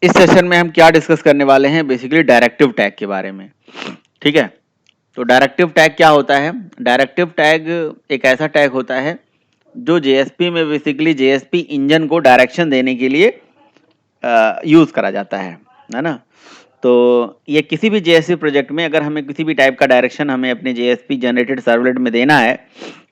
इस सेशन में हम क्या डिस्कस करने वाले हैं, बेसिकली डायरेक्टिव टैग के बारे में। ठीक है, तो डायरेक्टिव टैग क्या होता है? डायरेक्टिव टैग एक ऐसा टैग होता है जो जेएसपी में बेसिकली जेएसपी इंजन को डायरेक्शन देने के लिए यूज करा जाता है ना। तो ये किसी भी जेएसपी प्रोजेक्ट में अगर हमें किसी भी टाइप का डायरेक्शन हमें अपने जेएसपी जनरेटेड सर्वलेट में देना है,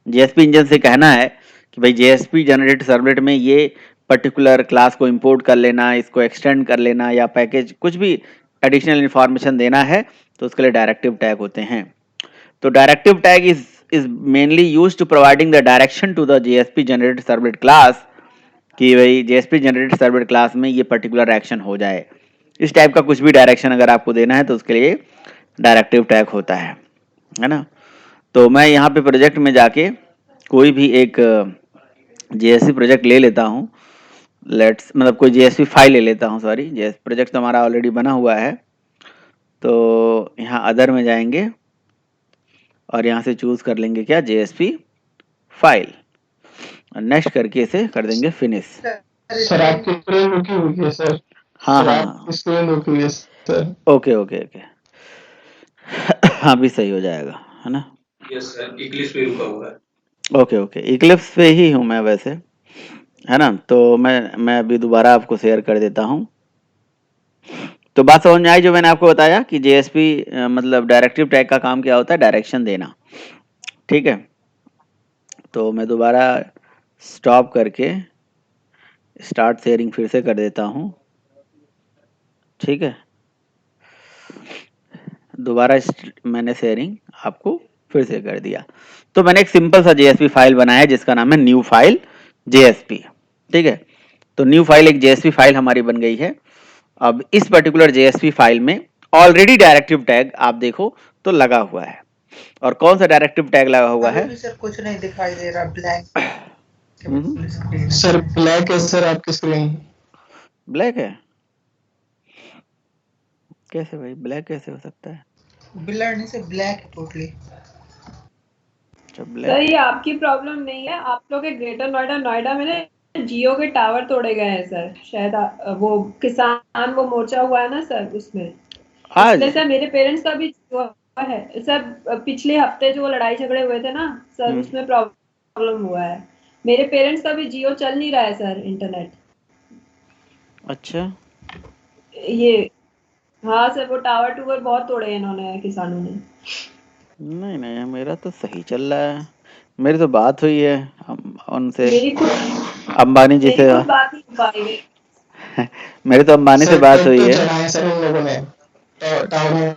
जेएसपी इंजन से कहना है कि भाई जेएसपी जनरेटेड सर्वलेट में ये पर्टिकुलर क्लास को इंपोर्ट कर लेना, इसको एक्सटेंड कर लेना, या पैकेज कुछ भी एडिशनल इंफॉर्मेशन देना है, तो उसके लिए डायरेक्टिव टैग होते हैं। तो directive tag is mainly used to providing the direction to the JSP generated servlet class कि भाई जेएसपी जनरेटेड सर्वलेट क्लास में ये पर्टिकुलर एक्शन हो जाए। इस टाइप का कुछ भी डायरेक्शन अगर आपको देना है तो उसके लिए डायरेक्टिव टैग होता है ना। तो मैं यहाँ पे प्रोजेक्ट में जाके कोई भी एक जेएसपी प्रोजेक्ट ले लेता हूँ, लेट्स मतलब कोई जेएसपी फाइल ले लेता हूँ, सॉरी जेएसपी प्रोजेक्ट तो हमारा ऑलरेडी बना हुआ है। तो यहाँ अदर में जाएंगे और यहाँ से चूज कर लेंगे क्या, जेएसपी फाइल, नेक्स्ट करके इसे कर देंगे फिनिश। सर आपकी स्क्रीन रुकी हुई है सर। हाँ सर हाँ आपकी स्क्रीन रुकी हुई है सर। ओके ओके ओके हाँ भी सही हो जाएगा, है ना। यस सर, इक्लिप्स पे रुका हुआ है। ओके ओके, इक्लिप्स पे ही हूँ मैं वैसे, है ना। तो मैं अभी दोबारा आपको शेयर कर देता हूँ। तो बात समझ में आई जो मैंने आपको बताया कि जेएसपी मतलब डायरेक्टिव टैग का काम क्या होता है, डायरेक्शन देना। ठीक है, तो मैं दोबारा स्टॉप करके स्टार्ट शेयरिंग फिर से कर देता हूँ। ठीक है, दोबारा मैंने शेयरिंग आपको फिर से कर दिया। तो मैंने एक सिंपल सा जेएसपी फाइल बनाया जिसका नाम है न्यू फाइल जेएसपी। ठीक है, तो न्यू फाइल एक जेएसपी फाइल हमारी बन गई है। अब इस पर्टिकुलर जेएसपी फाइल में ऑलरेडी डायरेक्टिव टैग आप देखो तो लगा हुआ है। और कौन सा डायरेक्टिव टैग लगा हुआ है? सर कुछ नहीं दिखाई दे रहा, ब्लैक सर ब्लैक है सर आपकी स्क्रीन। ब्लैक है? कैसे भाई, ब्लैक कैसे हो सकता है? ब्लर नहीं से ब्लैक है टोटली। अच्छा सर ब्लैक, ये आपकी प्रॉब्लम नहीं है, आप लोग के ग्रेटर नोएडा नोएडा में ना जियो के टावर तोड़े गए हैं सर, शायद वो किसान वो मोर्चा हुआ है ना सर, उसमें आज इसलिए सर मेरे पेरेंट्स का भी जियो है सर। पिछले हफ्ते जो लड़ाई झगड़े हुए थे ना सर, उसमें प्रॉब्लम हुआ है। मेरे पेरेंट्स का भी जियो चल नहीं रहा है सर, इंटरनेट। अच्छा ये हाँ सर, वो टावर टूवर बहुत तोड़े हैं इन्होंने, किसानों ने। नहीं नहीं, मेरा तो सही चल रहा है। मेरी तो बात हुई है उनसे, मेरी खुद अंबानी जी से। बात नहीं हो पाई है। मेरी तो अंबानी से सर बात तब हुई तो है। चलाए सर उन लोगों ने टावर।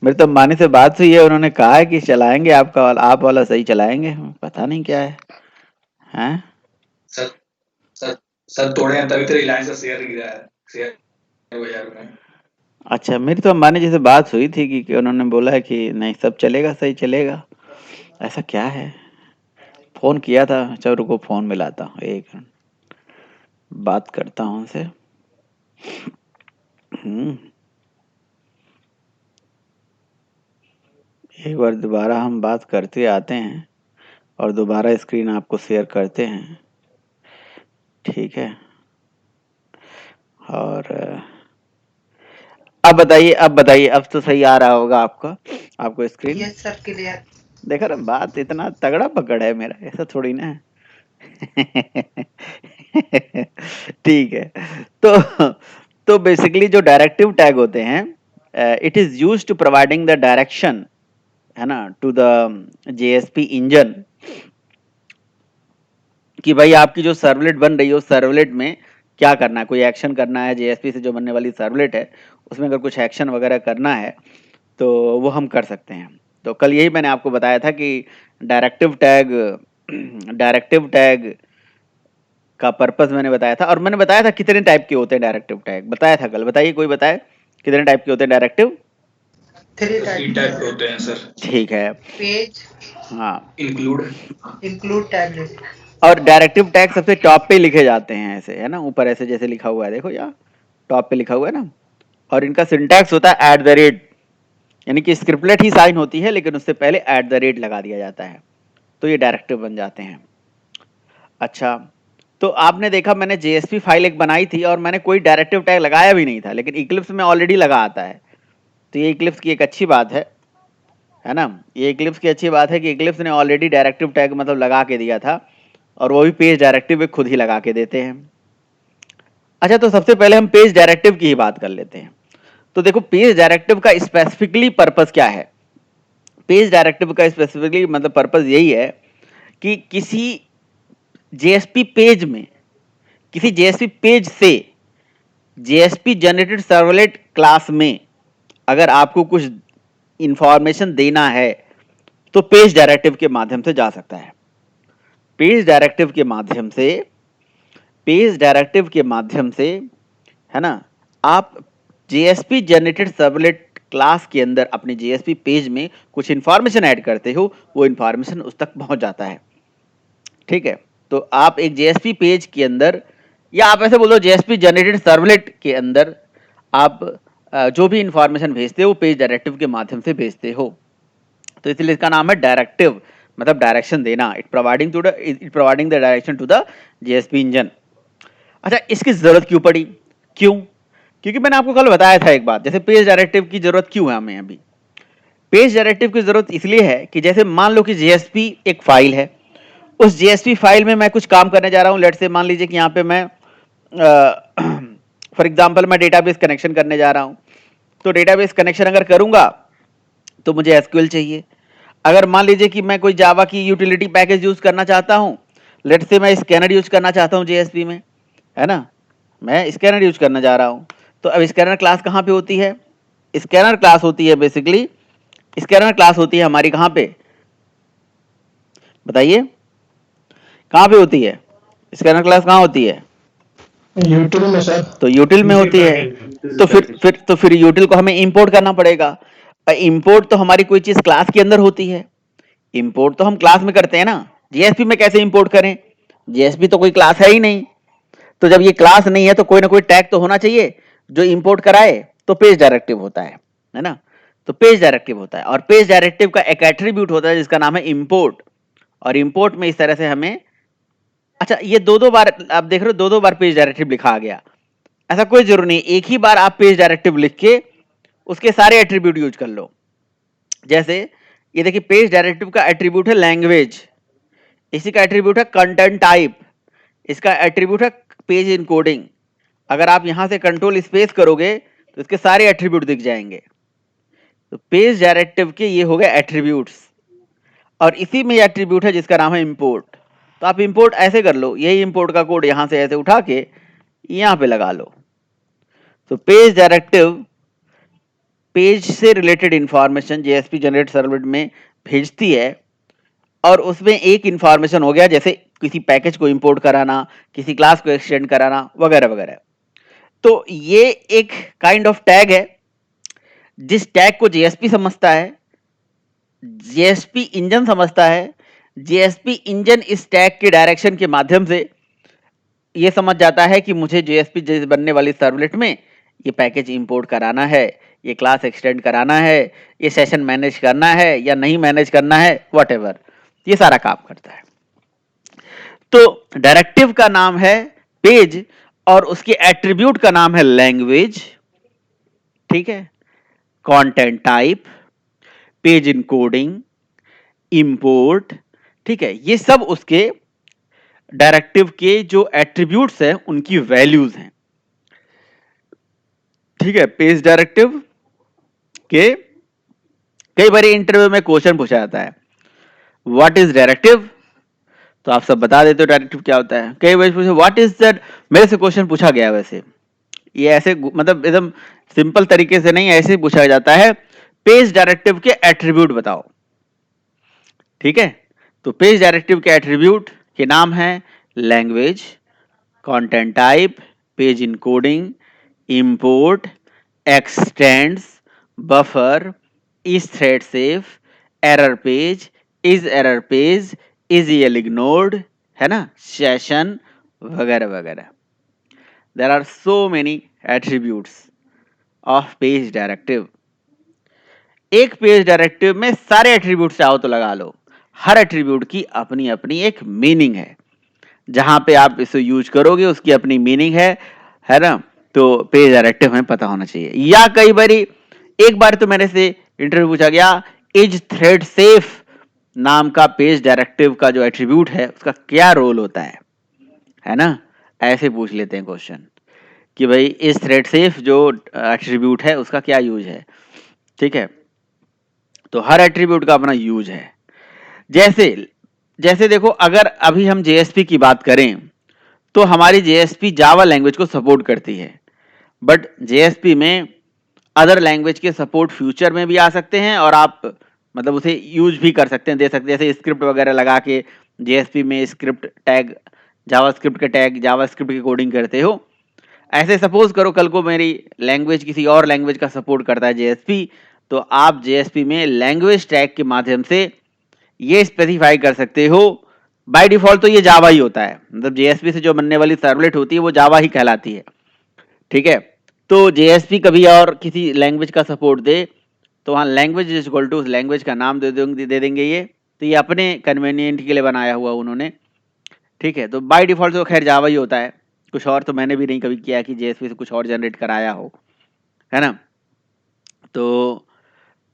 मेरी तो अंबानी से बात हुई है, उन्होंने कहा है कि चलाएंगे आपका वाला, आप वाला सही चलाएंगे। पता नहीं क्या है, हैं? सर सर सर तोड़े हैं तभी तो रिलायंस का शेयर गिरा है, शेयर बाजार में। अच्छा, मेरी तो अंबानी जी से बात हुई थी कि उन्होंने बोला है कि नहीं सब चलेगा, सही चलेगा। ऐसा क्या है, फोन किया था। चलो रुको फोन मिलाता हूँ, एक मिनट, बात करता हूँ उनसे। एक बार दोबारा हम बात करते आते हैं और दोबारा स्क्रीन आपको शेयर करते हैं। ठीक है, और अब बताइए, अब तो सही आ रहा होगा आपको स्क्रीन। Yes sir clear. देखा ना, बात इतना तगड़ा पकड़ है मेरा, ऐसा थोड़ी ना है। ठीक है, तो बेसिकली जो डायरेक्टिव टैग होते हैं, it is used to providing the direction, है ना, टू द जेएसपी इंजन कि भाई आपकी जो सर्वलेट बन रही है उस सर्वलेट में क्या करना है, कोई एक्शन करना है। जेएसपी से जो बनने वाली सर्वलेट है उसमें अगर कुछ एक्शन वगैरह करना है तो वो हम कर सकते हैं। तो कल यही मैंने आपको बताया था कि डायरेक्टिव टैग का पर्पस मैंने बताया था, और मैंने बताया था कितने टाइप के होते हैं डायरेक्टिव टैग, बताया था कल। बताइए कोई बताए कितने टाइप के होते हैं डायरेक्टिव? 3 3 टाइप के होते हैं सर। ठीक है, पेज, हाँ। Include tablet. और डायरेक्टिव टैग सबसे टॉप पे लिखे जाते हैं ऐसे, है ना, ऊपर ऐसे जैसे लिखा हुआ है, देखो यहाँ टॉप पे लिखा हुआ है ना। और इनका सिंटैक्स होता है @ यानी कि स्क्रिप्टलेट ही साइन होती है लेकिन उससे पहले @ लगा दिया जाता है, तो ये डायरेक्टिव बन जाते हैं। अच्छा, तो आपने देखा मैंने जेएसपी फाइल एक बनाई थी और मैंने कोई डायरेक्टिव टैग लगाया भी नहीं था, लेकिन इक्लिप्स में ऑलरेडी लगा आता है। तो ये इक्लिप्स की एक अच्छी बात है ना। ये इक्लिप्स की अच्छी बात है कि इक्लिप्स ने ऑलरेडी डायरेक्टिव टैग मतलब लगा के दिया था, और वो भी पेज डायरेक्टिव वे खुद ही लगा के देते हैं। अच्छा, तो सबसे पहले हम पेज डायरेक्टिव की ही बात कर लेते हैं। तो देखो पेज डायरेक्टिव का स्पेसिफिकली पर्पस क्या है। पेज डायरेक्टिव का स्पेसिफिकली मतलब पर्पस यही है कि किसी जेएसपी पेज में, किसी जेएसपी पेज से जेएसपी जनरेटेड सर्वलेट क्लास में अगर आपको कुछ इंफॉर्मेशन देना है तो पेज डायरेक्टिव के माध्यम से जा सकता है। पेज डायरेक्टिव के माध्यम से, पेज डायरेक्टिव के माध्यम से, है ना, आप जेएसपी जनरेटेड सर्वलेट क्लास के अंदर अपने जेएसपी पेज में कुछ इंफॉर्मेशन ऐड करते हो, वो इंफॉर्मेशन उस तक पहुंच जाता है। ठीक है, तो आप एक जेएसपी पेज के अंदर, या आप ऐसे बोलो जेएसपी जनरेटेड सर्वलेट के अंदर आप जो भी इंफॉर्मेशन भेजते हो वो पेज डायरेक्टिव के माध्यम से भेजते हो। तो इसलिए इसका नाम है डायरेक्टिव, मतलब डायरेक्शन देना। It providing the direction to the JSP engine. अच्छा, इसकी जरूरत क्यों पड़ी? क्यों? क्योंकि मैंने आपको कल बताया था एक बात, जैसे पेज डायरेक्टिव की जरूरत क्यों है हमें अभी। पेज डायरेक्टिव की जरूरत इसलिए है कि जैसे मान लो कि जेएसपी एक फाइल है, उस जेएसपी फाइल में मैं कुछ काम करने जा रहा हूं। लेट से मान लीजिए कि यहाँ पे मैं फॉर एग्जांपल मैं डेटाबेस कनेक्शन करने जा रहा हूं। तो डेटाबेस कनेक्शन अगर करूंगा तो मुझे एसक्यूएल चाहिए। अगर मान लीजिए कि मैं कोई जावा की यूटिलिटी पैकेज यूज करना चाहता हूं, लेट से मैं स्कैनर यूज करना चाहता हूं जेएसपी में, है ना, मैं स्कैनर यूज करना जा रहा हूं। तो अब स्कैनर क्लास कहां पे होती है? स्कैनर क्लास होती है बेसिकली, स्कैनर क्लास होती है हमारी कहां पे, बताइए कहां पे होती है? स्कैनर क्लास कहां होती है? यूट्यूब में सर। तो यूटिल में होती है। तो फिर यूटिल को हमें इंपोर्ट करना पड़ेगा। इंपोर्ट तो हमारी कोई चीज क्लास के अंदर होती है, इंपोर्ट तो हम क्लास में करते हैं ना। जेएसपी में कैसे इंपोर्ट करें? जेएसपी तो कोई क्लास है ही नहीं। तो जब ये क्लास नहीं है तो कोई ना कोई टैग तो होना चाहिए जो इंपोर्ट कराए, तो पेज डायरेक्टिव होता है ना। तो पेज डायरेक्टिव होता है, और पेज डायरेक्टिव का एक एट्रीब्यूट होता है जिसका नाम है इंपोर्ट। और इंपोर्ट में इस तरह से हमें, अच्छा ये दो बार आप देख रहे हो, दो बार पेज डायरेक्टिव लिखा आ गया। ऐसा कोई जरूरी नहीं, एक ही बार आप पेज डायरेक्टिव लिख के उसके सारे एट्रीब्यूट यूज कर लो। जैसे ये देखिए, पेज डायरेक्टिव का एट्रीब्यूट है लैंग्वेज, इसी का एट्रीब्यूट है कंटेंट टाइप, इसका एट्रीब्यूट है पेज इनकोडिंग। अगर आप यहां से कंट्रोल स्पेस करोगे तो इसके सारे एट्रीब्यूट दिख जाएंगे। तो पेज डायरेक्टिव के ये हो गए एट्रीब्यूट्स, और इसी में एट्रीब्यूट है जिसका नाम है इंपोर्ट। तो आप इंपोर्ट ऐसे कर लो, यही इंपोर्ट का कोड यहां से ऐसे उठा के यहां पे लगा लो। तो पेज डायरेक्टिव पेज से related information JSP generate servlet में भेजती है, और उसमें एक इंफॉर्मेशन हो गया जैसे किसी पैकेज को इंपोर्ट कराना, किसी क्लास को एक्सटेंड कराना, वगैरह वगैरह। तो ये एक काइंड ऑफ टैग है, जिस टैग को जेएसपी समझता है, जेएसपी इंजन समझता है। जेएसपी इंजन इस टैग के डायरेक्शन के माध्यम से ये समझ जाता है कि मुझे जेएसपी बनने वाली सर्वलेट में ये पैकेज इंपोर्ट कराना है, ये क्लास एक्सटेंड कराना है, ये सेशन मैनेज करना है या नहीं मैनेज करना है, व्हाटएवर, ये सारा काम करता है। तो डायरेक्टिव का नाम है पेज और उसके एट्रीब्यूट का नाम है लैंग्वेज। ठीक है, content type, page encoding, import. ठीक है, ये सब उसके डायरेक्टिव के जो एट्रीब्यूट्स हैं उनकी वैल्यूज हैं। ठीक है, पेज डायरेक्टिव के कई बार इंटरव्यू में क्वेश्चन पूछा जाता है, व्हाट इज डायरेक्टिव? तो आप सब बता देते हो डायरेक्टिव क्या होता है। कई बार पूछे व्हाट इज दैट, मेरे से क्वेश्चन पूछा गया, वैसे ये ऐसे मतलब एकदम सिंपल तरीके से नहीं, ऐसे पूछा जाता है, पेज डायरेक्टिव के एट्रीब्यूट बताओ। ठीक है, तो पेज डायरेक्टिव के एट्रीब्यूट के नाम है language, content type, page encoding, import, extends, buffer, is thread safe, error page, is error page, is EL ignored, है ना, सेशन, वगैरह वगैरह। There are so many attributes of page directive. एक page directive में सारे एट्रीब्यूट चाहो तो लगा लो, हर एट्रीब्यूट की अपनी अपनी एक मीनिंग है। जहां पे आप इसे यूज करोगे उसकी अपनी मीनिंग है ना। तो पेज डायरेक्टिव हमें पता होना चाहिए। या कई बारी, एक बार तो मेरे से इंटरव्यू पूछा गया, इज थ्रेड सेफ नाम का पेज डायरेक्टिव का जो एट्रीब्यूट है उसका क्या रोल होता है ना। ऐसे पूछ लेते हैं क्वेश्चन कि भाई इस थ्रेड सेफ जो एट्रीब्यूट है उसका क्या यूज है। ठीक है, तो हर एट्रीब्यूट का अपना यूज है। जैसे देखो, अगर अभी हम जेएसपी की बात करें तो हमारी जेएसपी जावा लैंग्वेज को सपोर्ट करती है, बट जेएसपी में अदर लैंग्वेज के सपोर्ट फ्यूचर में भी आ सकते हैं और आप मतलब उसे यूज भी कर सकते हैं, दे सकते हैं। जैसे स्क्रिप्ट वगैरह लगा के जेएसपी में स्क्रिप्ट टैग, जावास्क्रिप्ट के टैग, जावास्क्रिप्ट की कोडिंग करते हो। ऐसे सपोज करो कल को मेरी लैंग्वेज किसी और लैंग्वेज का सपोर्ट करता है जेएसपी, तो आप जेएसपी में लैंग्वेज टैग के माध्यम से ये स्पेसिफाई कर सकते हो। बाय डिफॉल्ट तो ये जावा ही होता है, मतलब जेएसपी से जो बनने वाली सर्वलेट होती है वो जावा ही कहलाती है। ठीक है, तो जेएसपी कभी और किसी लैंग्वेज का सपोर्ट दे तो वहाँ लैंग्वेज इज इक्वल टू उस लैंग्वेज का नाम दे देंगे ये। तो ये अपने कन्वीनियंट के लिए बनाया हुआ उन्होंने। ठीक है, तो बाय डिफॉल्ट तो खैर जावा ही होता है, कुछ और तो मैंने भी नहीं कभी किया कि जेएसपी से कुछ और जनरेट कराया हो, है ना। तो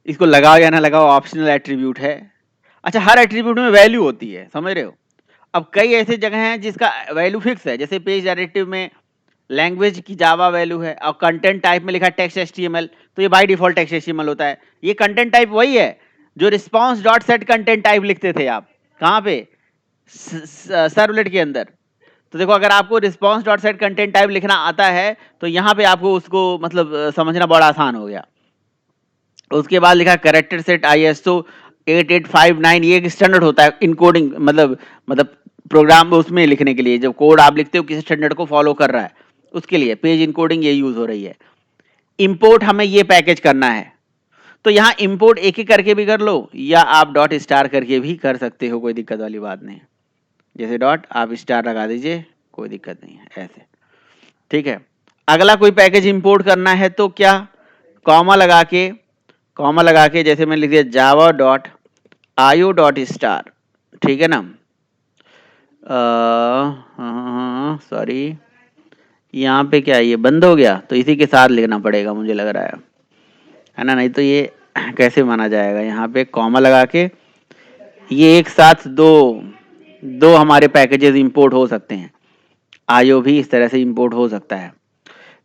इसको लगाओ या ना लगाओ ऑप्शनल एट्रीब्यूट है। अच्छा, हर एट्रीब्यूट में वैल्यू होती है, समझ रहे हो। अब कई ऐसे जगह हैं जिसका वैल्यू फिक्स है, जैसे पेज डायरेक्टिव में लैंग्वेज की जावा वैल्यू है और कंटेंट टाइप में लिखा टेक्स्ट एचटीएमएल, तो ये बाय डिफॉल्ट टेक्स्ट एचटीएमएल होता है। ये कंटेंट टाइप वही है जो response dot set content type लिखते थे आप, कहाँ पे, सर्वलेट के अंदर। तो देखो, अगर आपको response dot set content type लिखना आता है तो यहाँ पे आपको उसको मतलब समझना बड़ा आसान हो गया। उसके बाद लिखा कैरेक्टर सेट ISO 8859, ये एक स्टैंडर्ड होता है इनकोडिंग, मतलब प्रोग्राम उसमें लिखने के लिए, जब कोड आप लिखते हो किसी स्टैंडर्ड को फॉलो कर रहा है उसके लिए पेज इनकोडिंग ये यूज हो रही है। इंपोर्ट हमें ये पैकेज करना है, तो यहाँ इंपोर्ट एक एक करके भी कर लो या आप डॉट स्टार करके भी कर सकते हो, कोई दिक्कत वाली बात नहीं। जैसे डॉट आप स्टार लगा दीजिए, कोई दिक्कत नहीं है ऐसे। ठीक है, अगला कोई पैकेज इंपोर्ट करना है तो क्या, कॉमा लगा के जैसे मैं लिख दिया जावा डॉट आयो डॉट स्टार। ठीक है ना, सॉरी यहाँ पे क्या ये बंद हो गया, तो इसी के साथ लिखना पड़ेगा मुझे लग रहा है ना, नहीं तो ये कैसे माना जाएगा। यहाँ पे कॉमा लगा के ये एक साथ दो हमारे पैकेजेस इंपोर्ट हो सकते हैं, आयो भी इस तरह से इंपोर्ट हो सकता है।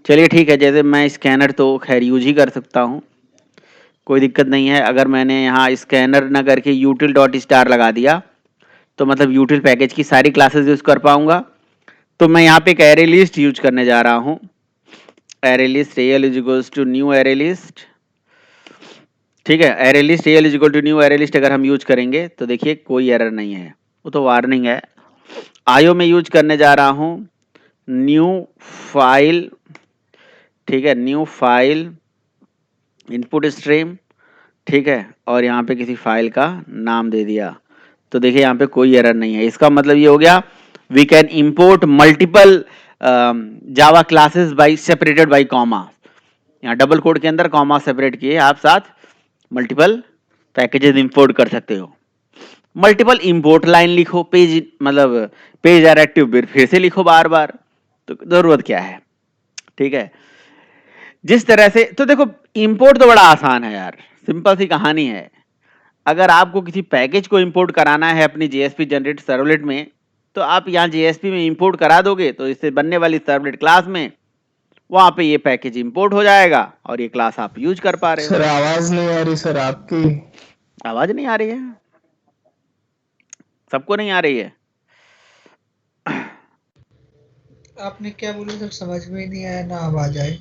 चलिए ठीक है, जैसे मैं स्कैनर तो खैर यूज ही कर सकता हूँ, कोई दिक्कत नहीं है। अगर मैंने यहाँ स्कैनर ना करके यूटिल डॉट स्टार लगा दिया तो मतलब यूटिल पैकेज की सारी क्लासेस यूज कर पाऊंगा। तो मैं यहाँ पे एक एरे लिस्ट यूज करने जा रहा हूँ, array list AL is equals to new array list. ठीक है, array list AL is equal to new array list अगर हम यूज करेंगे तो देखिए कोई एरर नहीं है, वो तो वार्निंग है। आयो में यूज करने जा रहा हूँ न्यू फाइल। ठीक है, न्यू फाइल इनपुट स्ट्रीम। ठीक है, और यहाँ पे किसी फाइल का नाम दे दिया, तो देखिए यहाँ पे कोई एरर नहीं है। इसका मतलब ये हो गया we can import multiple Java classes by separated by comma. यहाँ डबल कोड के अंदर कॉमा सेपरेट किए आप साथ मल्टीपल पैकेजेस इंपोर्ट कर सकते हो। मल्टीपल इंपोर्ट लाइन लिखो, पेज मतलब पेज डायरेक्टिव फिर से लिखो बार बार, तो जरूरत क्या है। ठीक है, जिस तरह से तो देखो इंपोर्ट तो बड़ा आसान है यार, सिंपल सी कहानी है। अगर आपको किसी पैकेज को इंपोर्ट कराना है अपनी जेएसपी जनरेट सर्वलेट में, तो आप यहाँ जेएसपी में इंपोर्ट करा दोगे तो इससे बनने वाली सर्वलेट क्लास में वहां पे ये पैकेज इंपोर्ट हो जाएगा और ये क्लास आप यूज कर पा रहे हो। सर आवाज नहीं आ रही सर आपकी। आवाज नहीं आ रही है, सबको नहीं आ रही है। आपने क्या बोला सर, समझ में नहीं आया ना आवाज आई।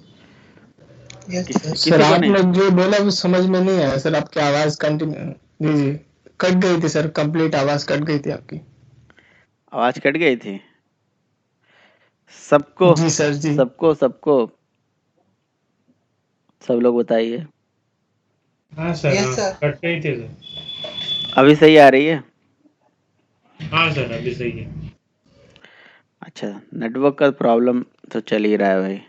Yes sir. किसी सर को नहीं? आपने जो बोला वो समझ में नहीं आया सर, आपकी आवाज कंटिन्यू जी कट गई थी सर, कंप्लीट आवाज कट गई थी आपकी। आवाज कट गई थी सबको? जी सर जी। सबको सब लोग बताइए। हाँ सर, Yes, हाँ, sir. कट गई थी सर। अभी सही आ रही है? हाँ सर, अभी सही है। अच्छा, नेटवर्क का प्रॉब्लम तो चल ही रहा है भाई।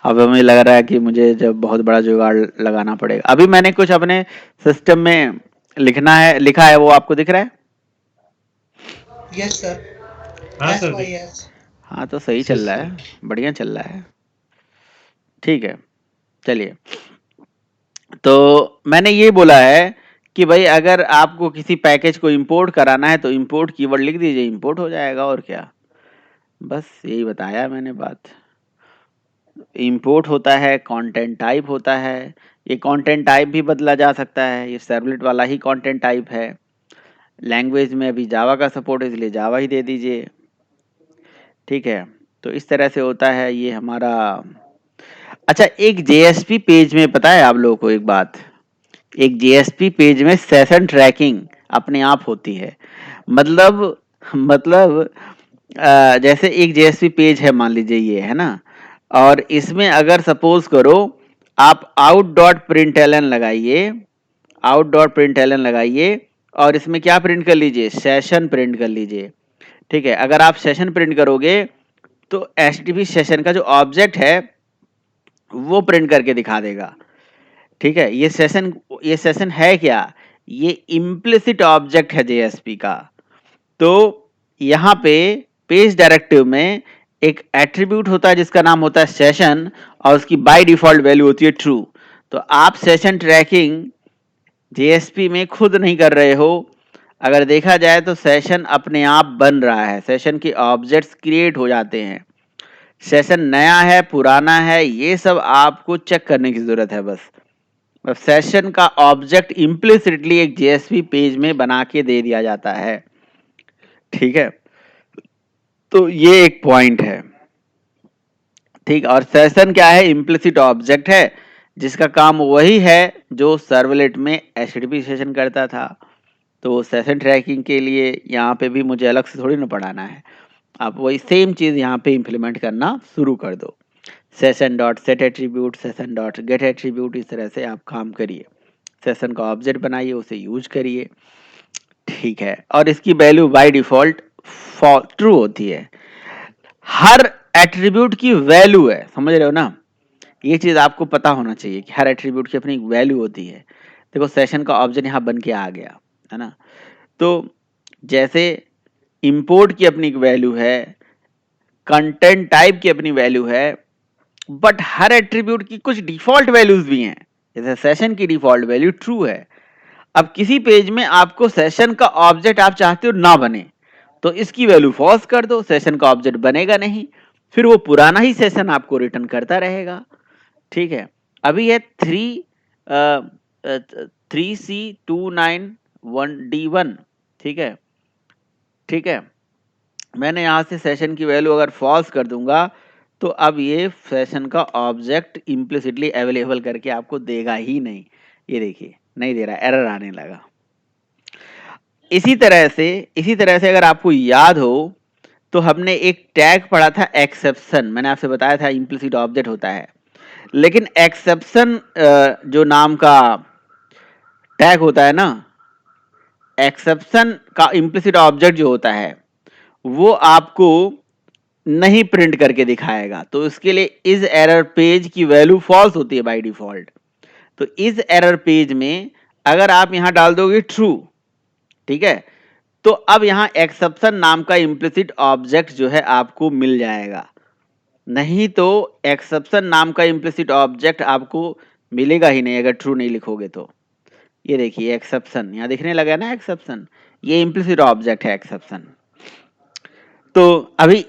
अब हमें लग रहा है कि मुझे जब बहुत बड़ा जुगाड़ लगाना पड़ेगा। अभी मैंने कुछ अपने सिस्टम में लिखा है, वो आपको दिख रहा है? यस सर, हाँ सर SYS। हाँ तो सही चल रहा है, बढ़िया चल रहा है। ठीक है, चलिए। तो मैंने ये बोला है कि भाई अगर आपको किसी पैकेज को इंपोर्ट कराना है तो इंपोर्ट कीवर्ड लिख दीजिए, इंपोर्ट हो जाएगा, और क्या। बस यही बताया मैंने बात। इंपोर्ट होता है, कंटेंट टाइप होता है। ये कंटेंट टाइप भी बदला जा सकता है, ये सर्वलेट वाला ही कंटेंट टाइप है। लैंग्वेज में अभी जावा का सपोर्ट है, इसलिए जावा ही दे दीजिए। ठीक है, तो इस तरह से होता है ये हमारा। अच्छा, एक जेएसपी पेज में पता है आप लोगों को एक बात, एक जेएसपी पेज में सेशन ट्रैकिंग अपने आप होती है। मतलब जैसे एक जेएसपी पेज है, मान लीजिए ये है ना, और इसमें अगर सपोज करो आप out.println लगाइए, out.println लगाइए, और इसमें क्या प्रिंट कर लीजिए, सेशन प्रिंट कर लीजिए। ठीक है, अगर आप सेशन प्रिंट करोगे तो एचटीटीपी सेशन का जो ऑब्जेक्ट है वो प्रिंट करके दिखा देगा। ठीक है, ये सेशन है क्या, ये इम्प्लिसिट ऑब्जेक्ट है जेएसपी का। तो यहाँ पे पेज डायरेक्टिव में एक एट्रीब्यूट होता है जिसका नाम होता है सेशन, और उसकी बाय डिफॉल्ट वैल्यू होती है ट्रू। तो आप सेशन ट्रैकिंग जेएसपी में खुद नहीं कर रहे हो, अगर देखा जाए तो सेशन अपने आप बन रहा है, सेशन के ऑब्जेक्ट्स क्रिएट हो जाते हैं। सेशन नया है, पुराना है, ये सब आपको चेक करने की जरूरत है। बस सेशन का ऑब्जेक्ट इम्प्लिसिटली एक जेएसपी पेज में बना के दे दिया जाता है। ठीक है, तो ये एक पॉइंट है। ठीक, और सेशन क्या है, इम्प्लिसिट ऑब्जेक्ट है जिसका काम वही है जो सर्वलेट में एचटीटीपी सेशन करता था। तो सेशन ट्रैकिंग के लिए यहाँ पे भी मुझे अलग से थोड़ी ना पढ़ाना है, आप वही सेम चीज यहाँ पे इम्प्लीमेंट करना शुरू कर दो। Session dot set attribute, session dot gate attribute, इस तरह से आप काम करिए, सेशन का ऑब्जेक्ट बनाइए, उसे यूज करिए। ठीक है, और इसकी वैल्यू बाय डिफॉल्ट ट्रू होती है। हर एट्रीब्यूट की वैल्यू है, समझ रहे हो ना, ये चीज आपको पता होना चाहिए कि हर एट्रीब्यूट की अपनी वैल्यू होती है। देखो सेशन का ऑब्जेक्ट यहाँ बन के आ गया है ना, तो जैसे इंपोर्ट की अपनी वैल्यू है, कंटेंट टाइप की अपनी वैल्यू है, बट हर एट्रीब्यूट की कुछ डिफॉल्ट वैल्यूज भी हैं। जैसे सेशन की डिफॉल्ट वैल्यू ट्रू है। अब किसी पेज में आपको सेशन का ऑब्जेक्ट आप चाहते हो ना बने, तो इसकी वैल्यू फॉल्स कर दो, सेशन का ऑब्जेक्ट बनेगा नहीं, फिर वो पुराना ही सेशन आपको रिटर्न करता रहेगा। ठीक है, अभी है 3C291D1। ठीक है, ठीक है, मैंने यहाँ से सेशन की वैल्यू अगर फॉल्स कर दूंगा तो अब ये सेशन का ऑब्जेक्ट इम्प्लिसिटली अवेलेबल करके आपको देगा ही नहीं। ये देखिए नहीं दे रहा, एरर आने लगा। इसी तरह से अगर आपको याद हो तो हमने एक टैग पढ़ा था एक्सेप्शन, मैंने आपसे बताया था इम्प्लिसिट ऑब्जेक्ट होता है, लेकिन एक्सेप्शन जो नाम का टैग होता है ना, एक्सेप्शन का इम्प्लिसिट ऑब्जेक्ट जो होता है वो आपको नहीं प्रिंट करके दिखाएगा। तो इसके लिए इस एरर पेज की वैल्यू फॉल्स होती है बाय डिफॉल्ट। तो इस एरर पेज में अगर आप यहां डाल दोगे ट्रू, ठीक है, तो अब यहां एक्सेप्शन नाम का इम्प्लिसिट ऑब्जेक्ट जो है आपको मिल जाएगा। नहीं तो एक्सेप्शन नाम का इम्प्लिसिट ऑब्जेक्ट आपको मिलेगा ही नहीं अगर ट्रू नहीं लिखोगे तो। ये देखिए एक्सेप्शन यहां दिखने लगा ना, एक्सेप्शन ये इम्प्लिसिट ऑब्जेक्ट है एक्सेप्शन। तो अभी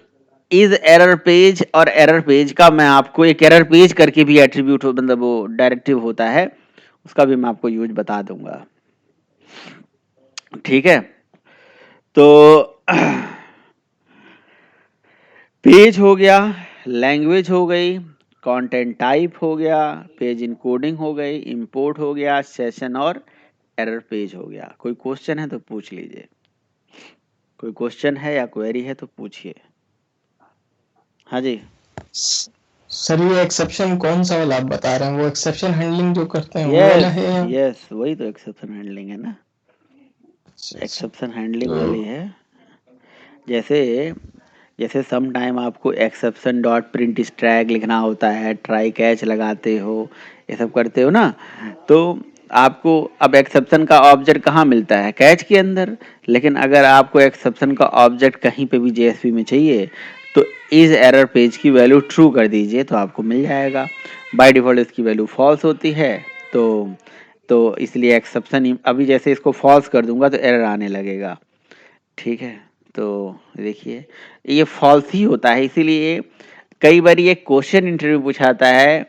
इज एरर पेज और एरर पेज का मैं आपको एक एरर पेज करके भी एट्रीब्यूट मतलब वो डायरेक्टिव होता है, उसका भी मैं आपको यूज बता दूंगा। ठीक है, तो पेज हो गया, लैंग्वेज हो गई, कंटेंट टाइप हो गया, पेज इनकोडिंग हो गई, इंपोर्ट हो गया, सेशन और एरर पेज हो गया। कोई क्वेश्चन है तो पूछ लीजिए, कोई क्वेश्चन है या क्वेरी है तो पूछिए। हाँ जी सर ये एक्सेप्शन कौन सा वाला आप बता रहे हैं, वो एक्सेप्शन हैंडलिंग जो करते हैं वो वाला है या? यस वही तो एक्सेप्शन हैंडलिंग है ना, एक्सेप्शन हैंडलिंग वाली है। जैसे सम टाइम आपको एक्सेप्शन डॉट प्रिंट स्ट्रैक लिखना होता है, ट्राई कैच लगाते हो, ये सब करते हो ना, तो आपको अब एक्सेप्शन का ऑब्जेक्ट कहाँ मिलता है, कैच के अंदर। लेकिन अगर आपको एक्सेप्शन का ऑब्जेक्ट कहीं पे भी जेएसपी में चाहिए तो इस एरर पेज की वैल्यू ट्रू कर दीजिए तो आपको मिल जाएगा। बाय डिफॉल्ट इसकी वैल्यू फॉल्स होती है, तो इसलिए एक्सेप्शन अभी जैसे इसको फॉल्स कर दूंगा तो एरर आने लगेगा। ठीक है, तो देखिए ये फॉल्स ही होता है। इसीलिए कई बार ये क्वेश्चन इंटरव्यू पूछाता है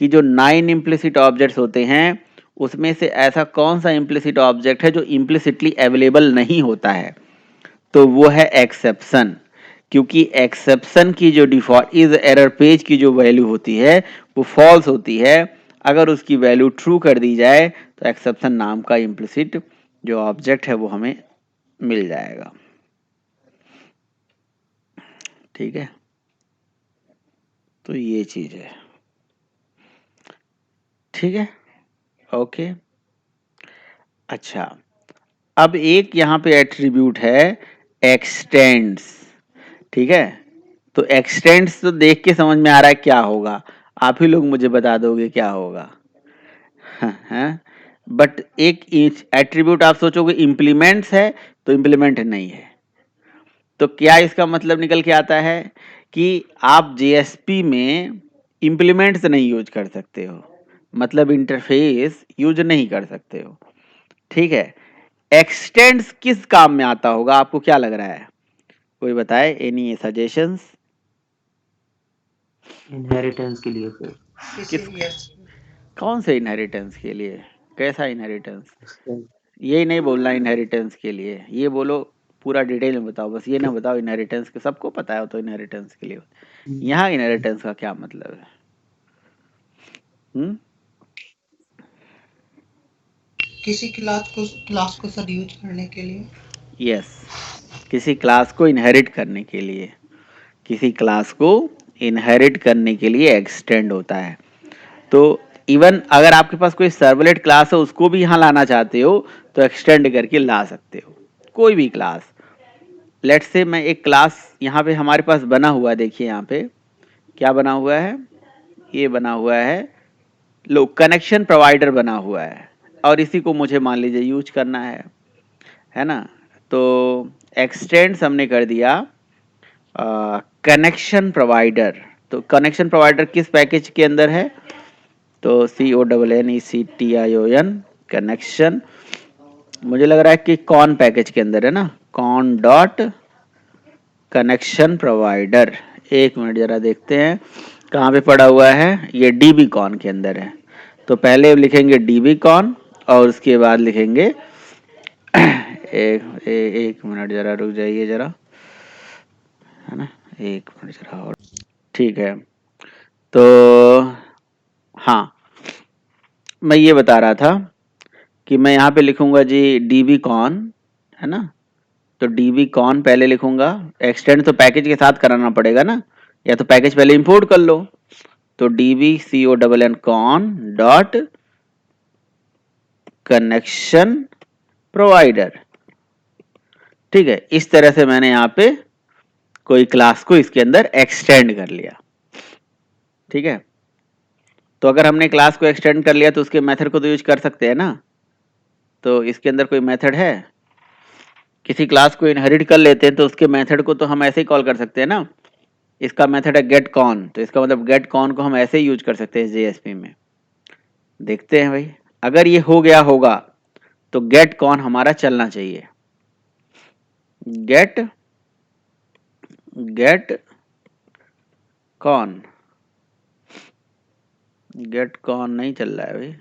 कि जो 9 इम्प्लिसिट ऑब्जेक्ट्स होते हैं उसमें से ऐसा कौन सा इम्प्लिसिट ऑब्जेक्ट है जो इम्प्लिसिटली अवेलेबल नहीं होता है, तो वो है एक्सेप्शन। क्योंकि एक्सेप्शन की जो डिफॉल्ट इस एरर पेज की जो वैल्यू होती है वो फॉल्स होती है। अगर उसकी वैल्यू ट्रू कर दी जाए तो एक्सेप्शन नाम का इम्प्लिसिट जो ऑब्जेक्ट है वो हमें मिल जाएगा। ठीक है, तो ये चीज है। ठीक है, ओके। अच्छा, अब एक यहाँ पे एट्रीब्यूट है एक्सटेंड्स। ठीक है, तो एक्सटेंड्स तो देख के समझ में आ रहा है क्या होगा, आप ही लोग मुझे बता दोगे क्या होगा। हाँ, बट एक एट्रीब्यूट आप सोचोगे इम्प्लीमेंट्स है तो इम्प्लीमेंट नहीं है। तो क्या इसका मतलब निकल के आता है कि आप जेएसपी में इम्प्लीमेंट्स नहीं यूज कर सकते हो, मतलब इंटरफेस यूज नहीं कर सकते हो। ठीक है, एक्सटेंड्स किस काम में आता होगा, आपको क्या लग रहा है, कोई बताए, एनी सजेशंस? इनहेरिटेंस के लिए फिर किसी कौन से इनहेरिटेंस के लिए, कैसा इनहेरिटेंस? extend- यही नहीं बोलना इनहेरिटेंस के लिए, ये बोलो पूरा डिटेल में बताओ, बस ये ना बताओ इनहेरिटेंस के, सबको पता है तो इनहेरिटेंस के लिए। यहाँ इनहेरिटेंस का क्या मतलब है? किसी क्लास को सर यूज करने के लिए। यस, किसी क्लास को इनहेरिट करने के लिए, किसी क्लास को इनहेरिट करने के लिए एक्सटेंड होता है। तो इवन अगर आपके पास कोई सर्वलेट क्लास है उसको भी यहाँ लाना चाहते हो तो एक्सटेंड करके ला सकते हो, कोई भी क्लास। लेट्स से मैं एक क्लास यहाँ पे हमारे पास बना हुआ है, देखिए यहाँ पे क्या बना हुआ है, ये बना हुआ है लो कनेक्शन प्रोवाइडर बना हुआ है, और इसी को मुझे मान लीजिए यूज करना है ना। तो एक्सटेंड हमने कर दिया कनेक्शन प्रोवाइडर। तो कनेक्शन प्रोवाइडर किस पैकेज के अंदर है, तो CONNECTION कनेक्शन, मुझे लग रहा है कि कॉन पैकेज के अंदर है ना, कॉन डॉट कनेक्शन प्रोवाइडर। एक मिनट जरा देखते हैं कहाँ पे पड़ा हुआ है, ये DB कॉन के अंदर है। तो पहले लिखेंगे DB कॉन और उसके बाद लिखेंगे एक मिनट जरा रुक जाइए जरा, है ना, एक मिनट जरा और। ठीक है, तो हाँ मैं ये बता रहा था कि मैं यहाँ पे लिखूंगा जी DB कॉन, है ना। तो DB कॉन पहले लिखूंगा, एक्सटेंड तो पैकेज के साथ कराना पड़ेगा ना, या तो पैकेज पहले इंपोर्ट कर लो। तो DB CONN cone dot connection provider. ठीक है, इस तरह से मैंने यहाँ पे कोई क्लास को इसके अंदर एक्सटेंड कर लिया। ठीक है, तो अगर हमने क्लास को एक्सटेंड कर लिया तो उसके मेथड को तो यूज कर सकते हैं ना। तो इसके अंदर कोई मेथड है, किसी क्लास को इनहेरिट कर लेते हैं तो उसके मेथड को तो हम ऐसे ही कॉल कर सकते हैं ना। इसका मेथड है गेट कॉन, तो इसका मतलब गेट कॉन को हम ऐसे ही यूज कर सकते हैं जेएसपी में। देखते हैं भाई, अगर ये हो गया होगा तो गेट कॉन हमारा चलना चाहिए। गेट कॉन, गेट कॉन नहीं चल रहा है भाई।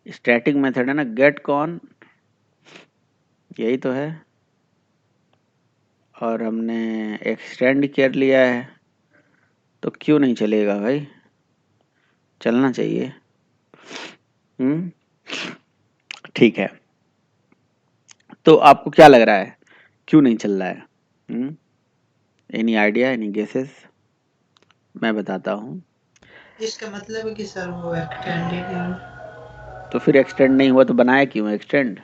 स्टैटिक मेथड है ना गेट कॉन, यही तो है, और हमने एक्सटेंड कर लिया है तो क्यों नहीं चलेगा भाई, चलना चाहिए। ठीक है, तो आपको क्या लग रहा है क्यों नहीं चल रहा है? Any idea, any guesses? मैं बताता हूँ। इसका मतलब है कि सर वो एक्सटेंडेड, तो फिर एक्सटेंड नहीं हुआ तो बनाया क्यों एक्सटेंड?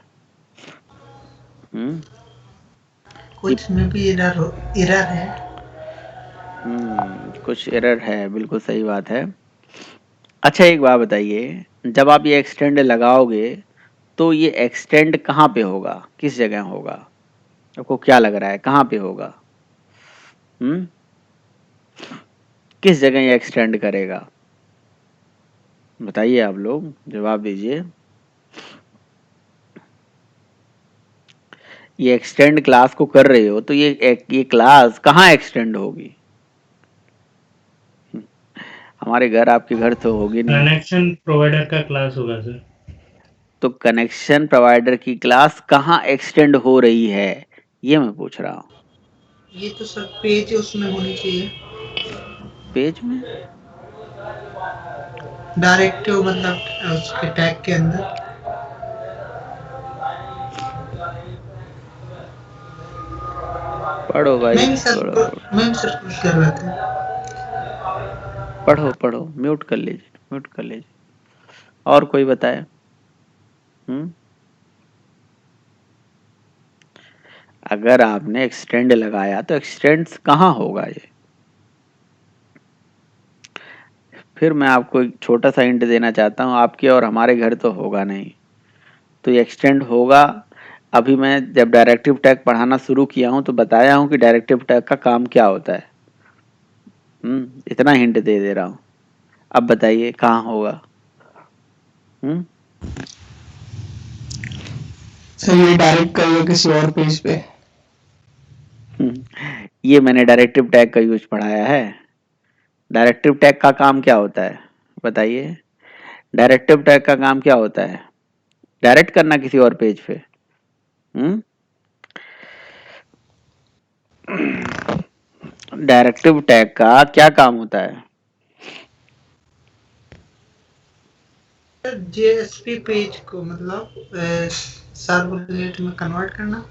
कुछ में भी एरर है। कुछ एरर है, बिल्कुल सही बात है। अच्छा एक बात बताइए, जब आप ये एक्सटेंड लगाओगे तो ये एक्सटेंड कहाँ पे होगा, किस जगह होगा? आपको क्या लग रहा है कहाँ पे होगा? हम्म, किस जगह ये एक्सटेंड करेगा? बताइए, आप लोग जवाब दीजिए। ये एक्सटेंड क्लास को कर रहे हो तो ये क्लास कहाँ एक्सटेंड होगी? हमारे घर, आपके घर तो होगी नहीं। कनेक्शन प्रोवाइडर का क्लास होगा सर। तो कनेक्शन प्रोवाइडर की क्लास कहाँ एक्सटेंड हो रही है, ये मैं पूछ रहा हूँ। ये तो सर पेज उसमें होनी चाहिए, पेज में? डायरेक्टिव मतलब उसके टैग के अंदर। पढ़ो भाई, नहीं सर, पढ़ो पढ़ो मैम सर कुछ कर रहे थे। पढ़ो पढ़ो, म्यूट कर लीजिए, म्यूट कर लीजिए। और कोई बताए? अगर आपने एक्सटेंड लगाया तो एक्सटेंड कहाँ होगा ये? फिर मैं आपको एक छोटा सा हिंट देना चाहता हूँ, आपके और हमारे घर तो होगा नहीं, तो ये एक्सटेंड होगा। अभी मैं जब डायरेक्टिव टैग पढ़ाना शुरू किया हूँ तो बताया हूँ कि डायरेक्टिव टैग का काम क्या होता है। इतना हिंट दे रहा हूँ। अब बताइए कहाँ होगा? सर ये डायरेक्ट करिए किसी और पेज पे। ये मैंने डायरेक्टिव टैग का यूज पढ़ाया है। डायरेक्टिव टैग का काम क्या होता है बताइए? डायरेक्टिव टैग का काम क्या होता है? डायरेक्ट करना किसी और पेज पे। डायरेक्टिव टैग का क्या काम होता है? जेएसपी पेज को मतलब सर्वलेट में कन्वर्ट करना।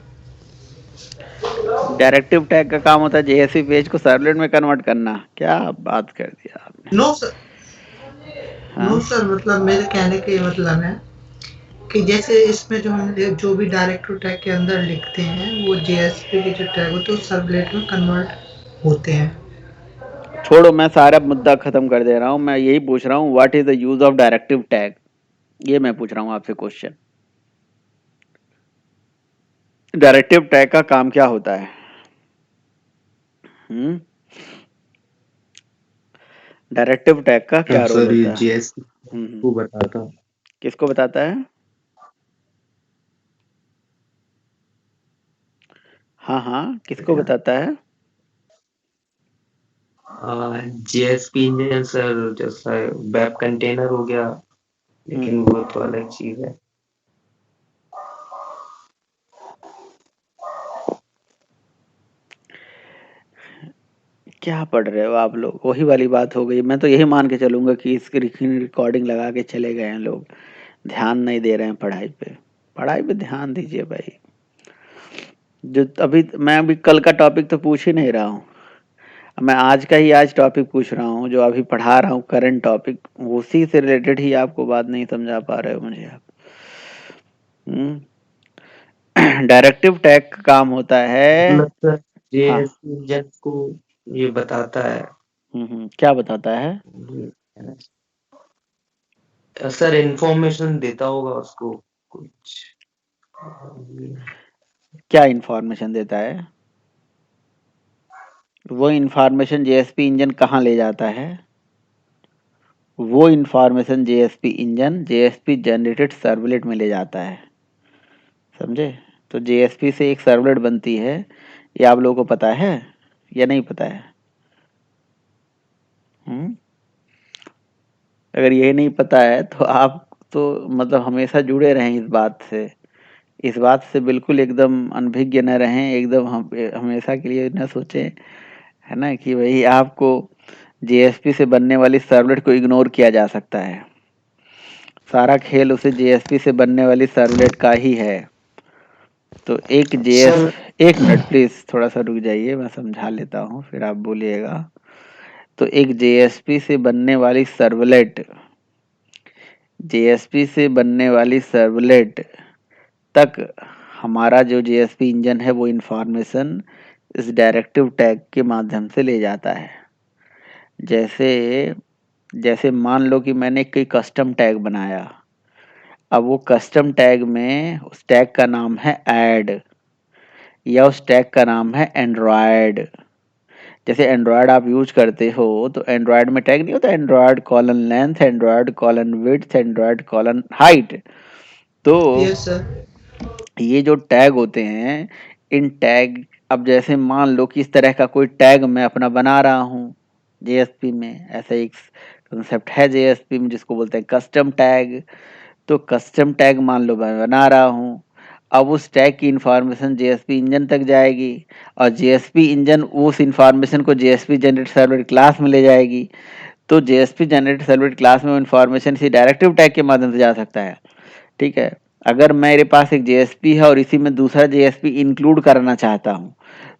डायरेक्टिव टैग का काम होता है जेएसपी पेज को सर्वलेट में कन्वर्ट करना। क्या बात कर दिया आपने? नो सर, हाँ? नो सर, मतलब मेरे कहने का ये मतलब है कि जैसे इसमें जो हम जो भी डायरेक्टिव टैग के अंदर लिखते हैं वो जेएसपी के जो टैग होते हैं वो सर्वलेट में कन्वर्ट होते हैं। छोड़ो, मैं सारा मुद्दा खत्म कर दे रहा हूँ। मैं यही पूछ रहा हूँ, what is the use of directive tag, ये मैं पूछ रहा हूँ आपसे क्वेश्चन। डायरेक्टिव टैग का काम क्या होता है? डायरेक्टिव टैग का क्या रोल सर ये होता है? जीएस हम्म, को बताता हूँ। किसको बताता है? हाँ हाँ, किसको बताता है? जीएसपी इंजन सर, जैसा वेब कंटेनर हो गया, लेकिन वो तो अलग चीज है। क्या पढ़ रहे हो आप लोग? वही वाली बात हो गई। मैं तो यही मान के चलूंगा कि इसकी रिकॉर्डिंग लगा के चले गए हैं लोग, ध्यान नहीं दे रहे हैं पढ़ाई पे। पढ़ाई पे ध्यान दीजिए भाई। जो अभी मैं अभी कल का टॉपिक तो पूछ ही नहीं रहा हूँ, मैं आज का ही आज टॉपिक पूछ रहा हूँ। जो अभी पढ़ा रहा हूँ करंट टॉपिक, उसी से रिलेटेड ही आपको बात नहीं समझा पा रहे हो मुझे आप। डायरेक्टिव टैग का काम होता है। मतलब सर हाँ। जीएसपी इंजन को ये बताता है। क्या बताता है? सर इंफॉर्मेशन देता होगा उसको कुछ। क्या इंफॉर्मेशन देता है? वो इंफॉर्मेशन जेएसपी इंजन कहाँ ले जाता है? वो information JSP engine JSP generated servlet में ले जाता है। समझे? तो जेएसपी से एक सर्वलेट बनती है, ये आप लोगों को पता है या नहीं पता है? अगर ये नहीं पता है तो आप तो मतलब हमेशा जुड़े रहें इस बात से, इस बात से बिल्कुल एकदम अनभिज्ञ न रहें, एकदम हम हमेशा के लिए न सोचें, है ना, कि भाई आपको जेएसपी से बनने वाली सर्वलेट को इग्नोर किया जा सकता है। सारा खेल उसे जेएसपी से बनने वाली सर्वलेट का ही है। तो एक सर एक मिनट प्लीज, थोड़ा सा रुक जाइए, मैं समझा लेता हूँ फिर आप बोलिएगा। तो एक जेएसपी से बनने वाली सर्वलेट, जेएसपी से बनने वाली सर्वलेट तक हमारा जो जेएसपी इंजन है वो इंफॉर्मेशन इस डायरेक्टिव टैग के माध्यम से ले जाता है। जैसे जैसे मान लो कि मैंने कोई कस्टम टैग बनाया, अब वो कस्टम टैग में उस टैग का नाम है ऐड, या उस टैग का नाम है एंड्रॉयड। जैसे एंड्रॉयड आप यूज करते हो तो एंड्रॉयड में टैग नहीं होता, Android colon length, Android colon width, Android colon height. तो यस सर। ये जो टैग होते हैं, इन टैग, अब जैसे मान लो कि इस तरह का कोई टैग मैं अपना बना रहा हूँ जेएसपी में, ऐसा एक कंसेप्ट है जेएसपी में जिसको बोलते हैं कस्टम टैग। तो कस्टम टैग मान लो मैं बना रहा हूँ, अब उस टैग की इंफॉर्मेशन जेएसपी इंजन तक जाएगी, और जेएसपी इंजन उस इंफॉर्मेशन को जेएसपी जनरेट सर्वलेट क्लास में ले जाएगी। तो जेएसपी जनरेट सर्वलेट क्लास में वो इंफॉर्मेशन इसी डायरेक्टिव टैग के माध्यम से जा सकता है। ठीक है, अगर मेरे पास एक जेएसपी है और इसी में दूसरा जेएसपी इंक्लूड कराना चाहता हूँ,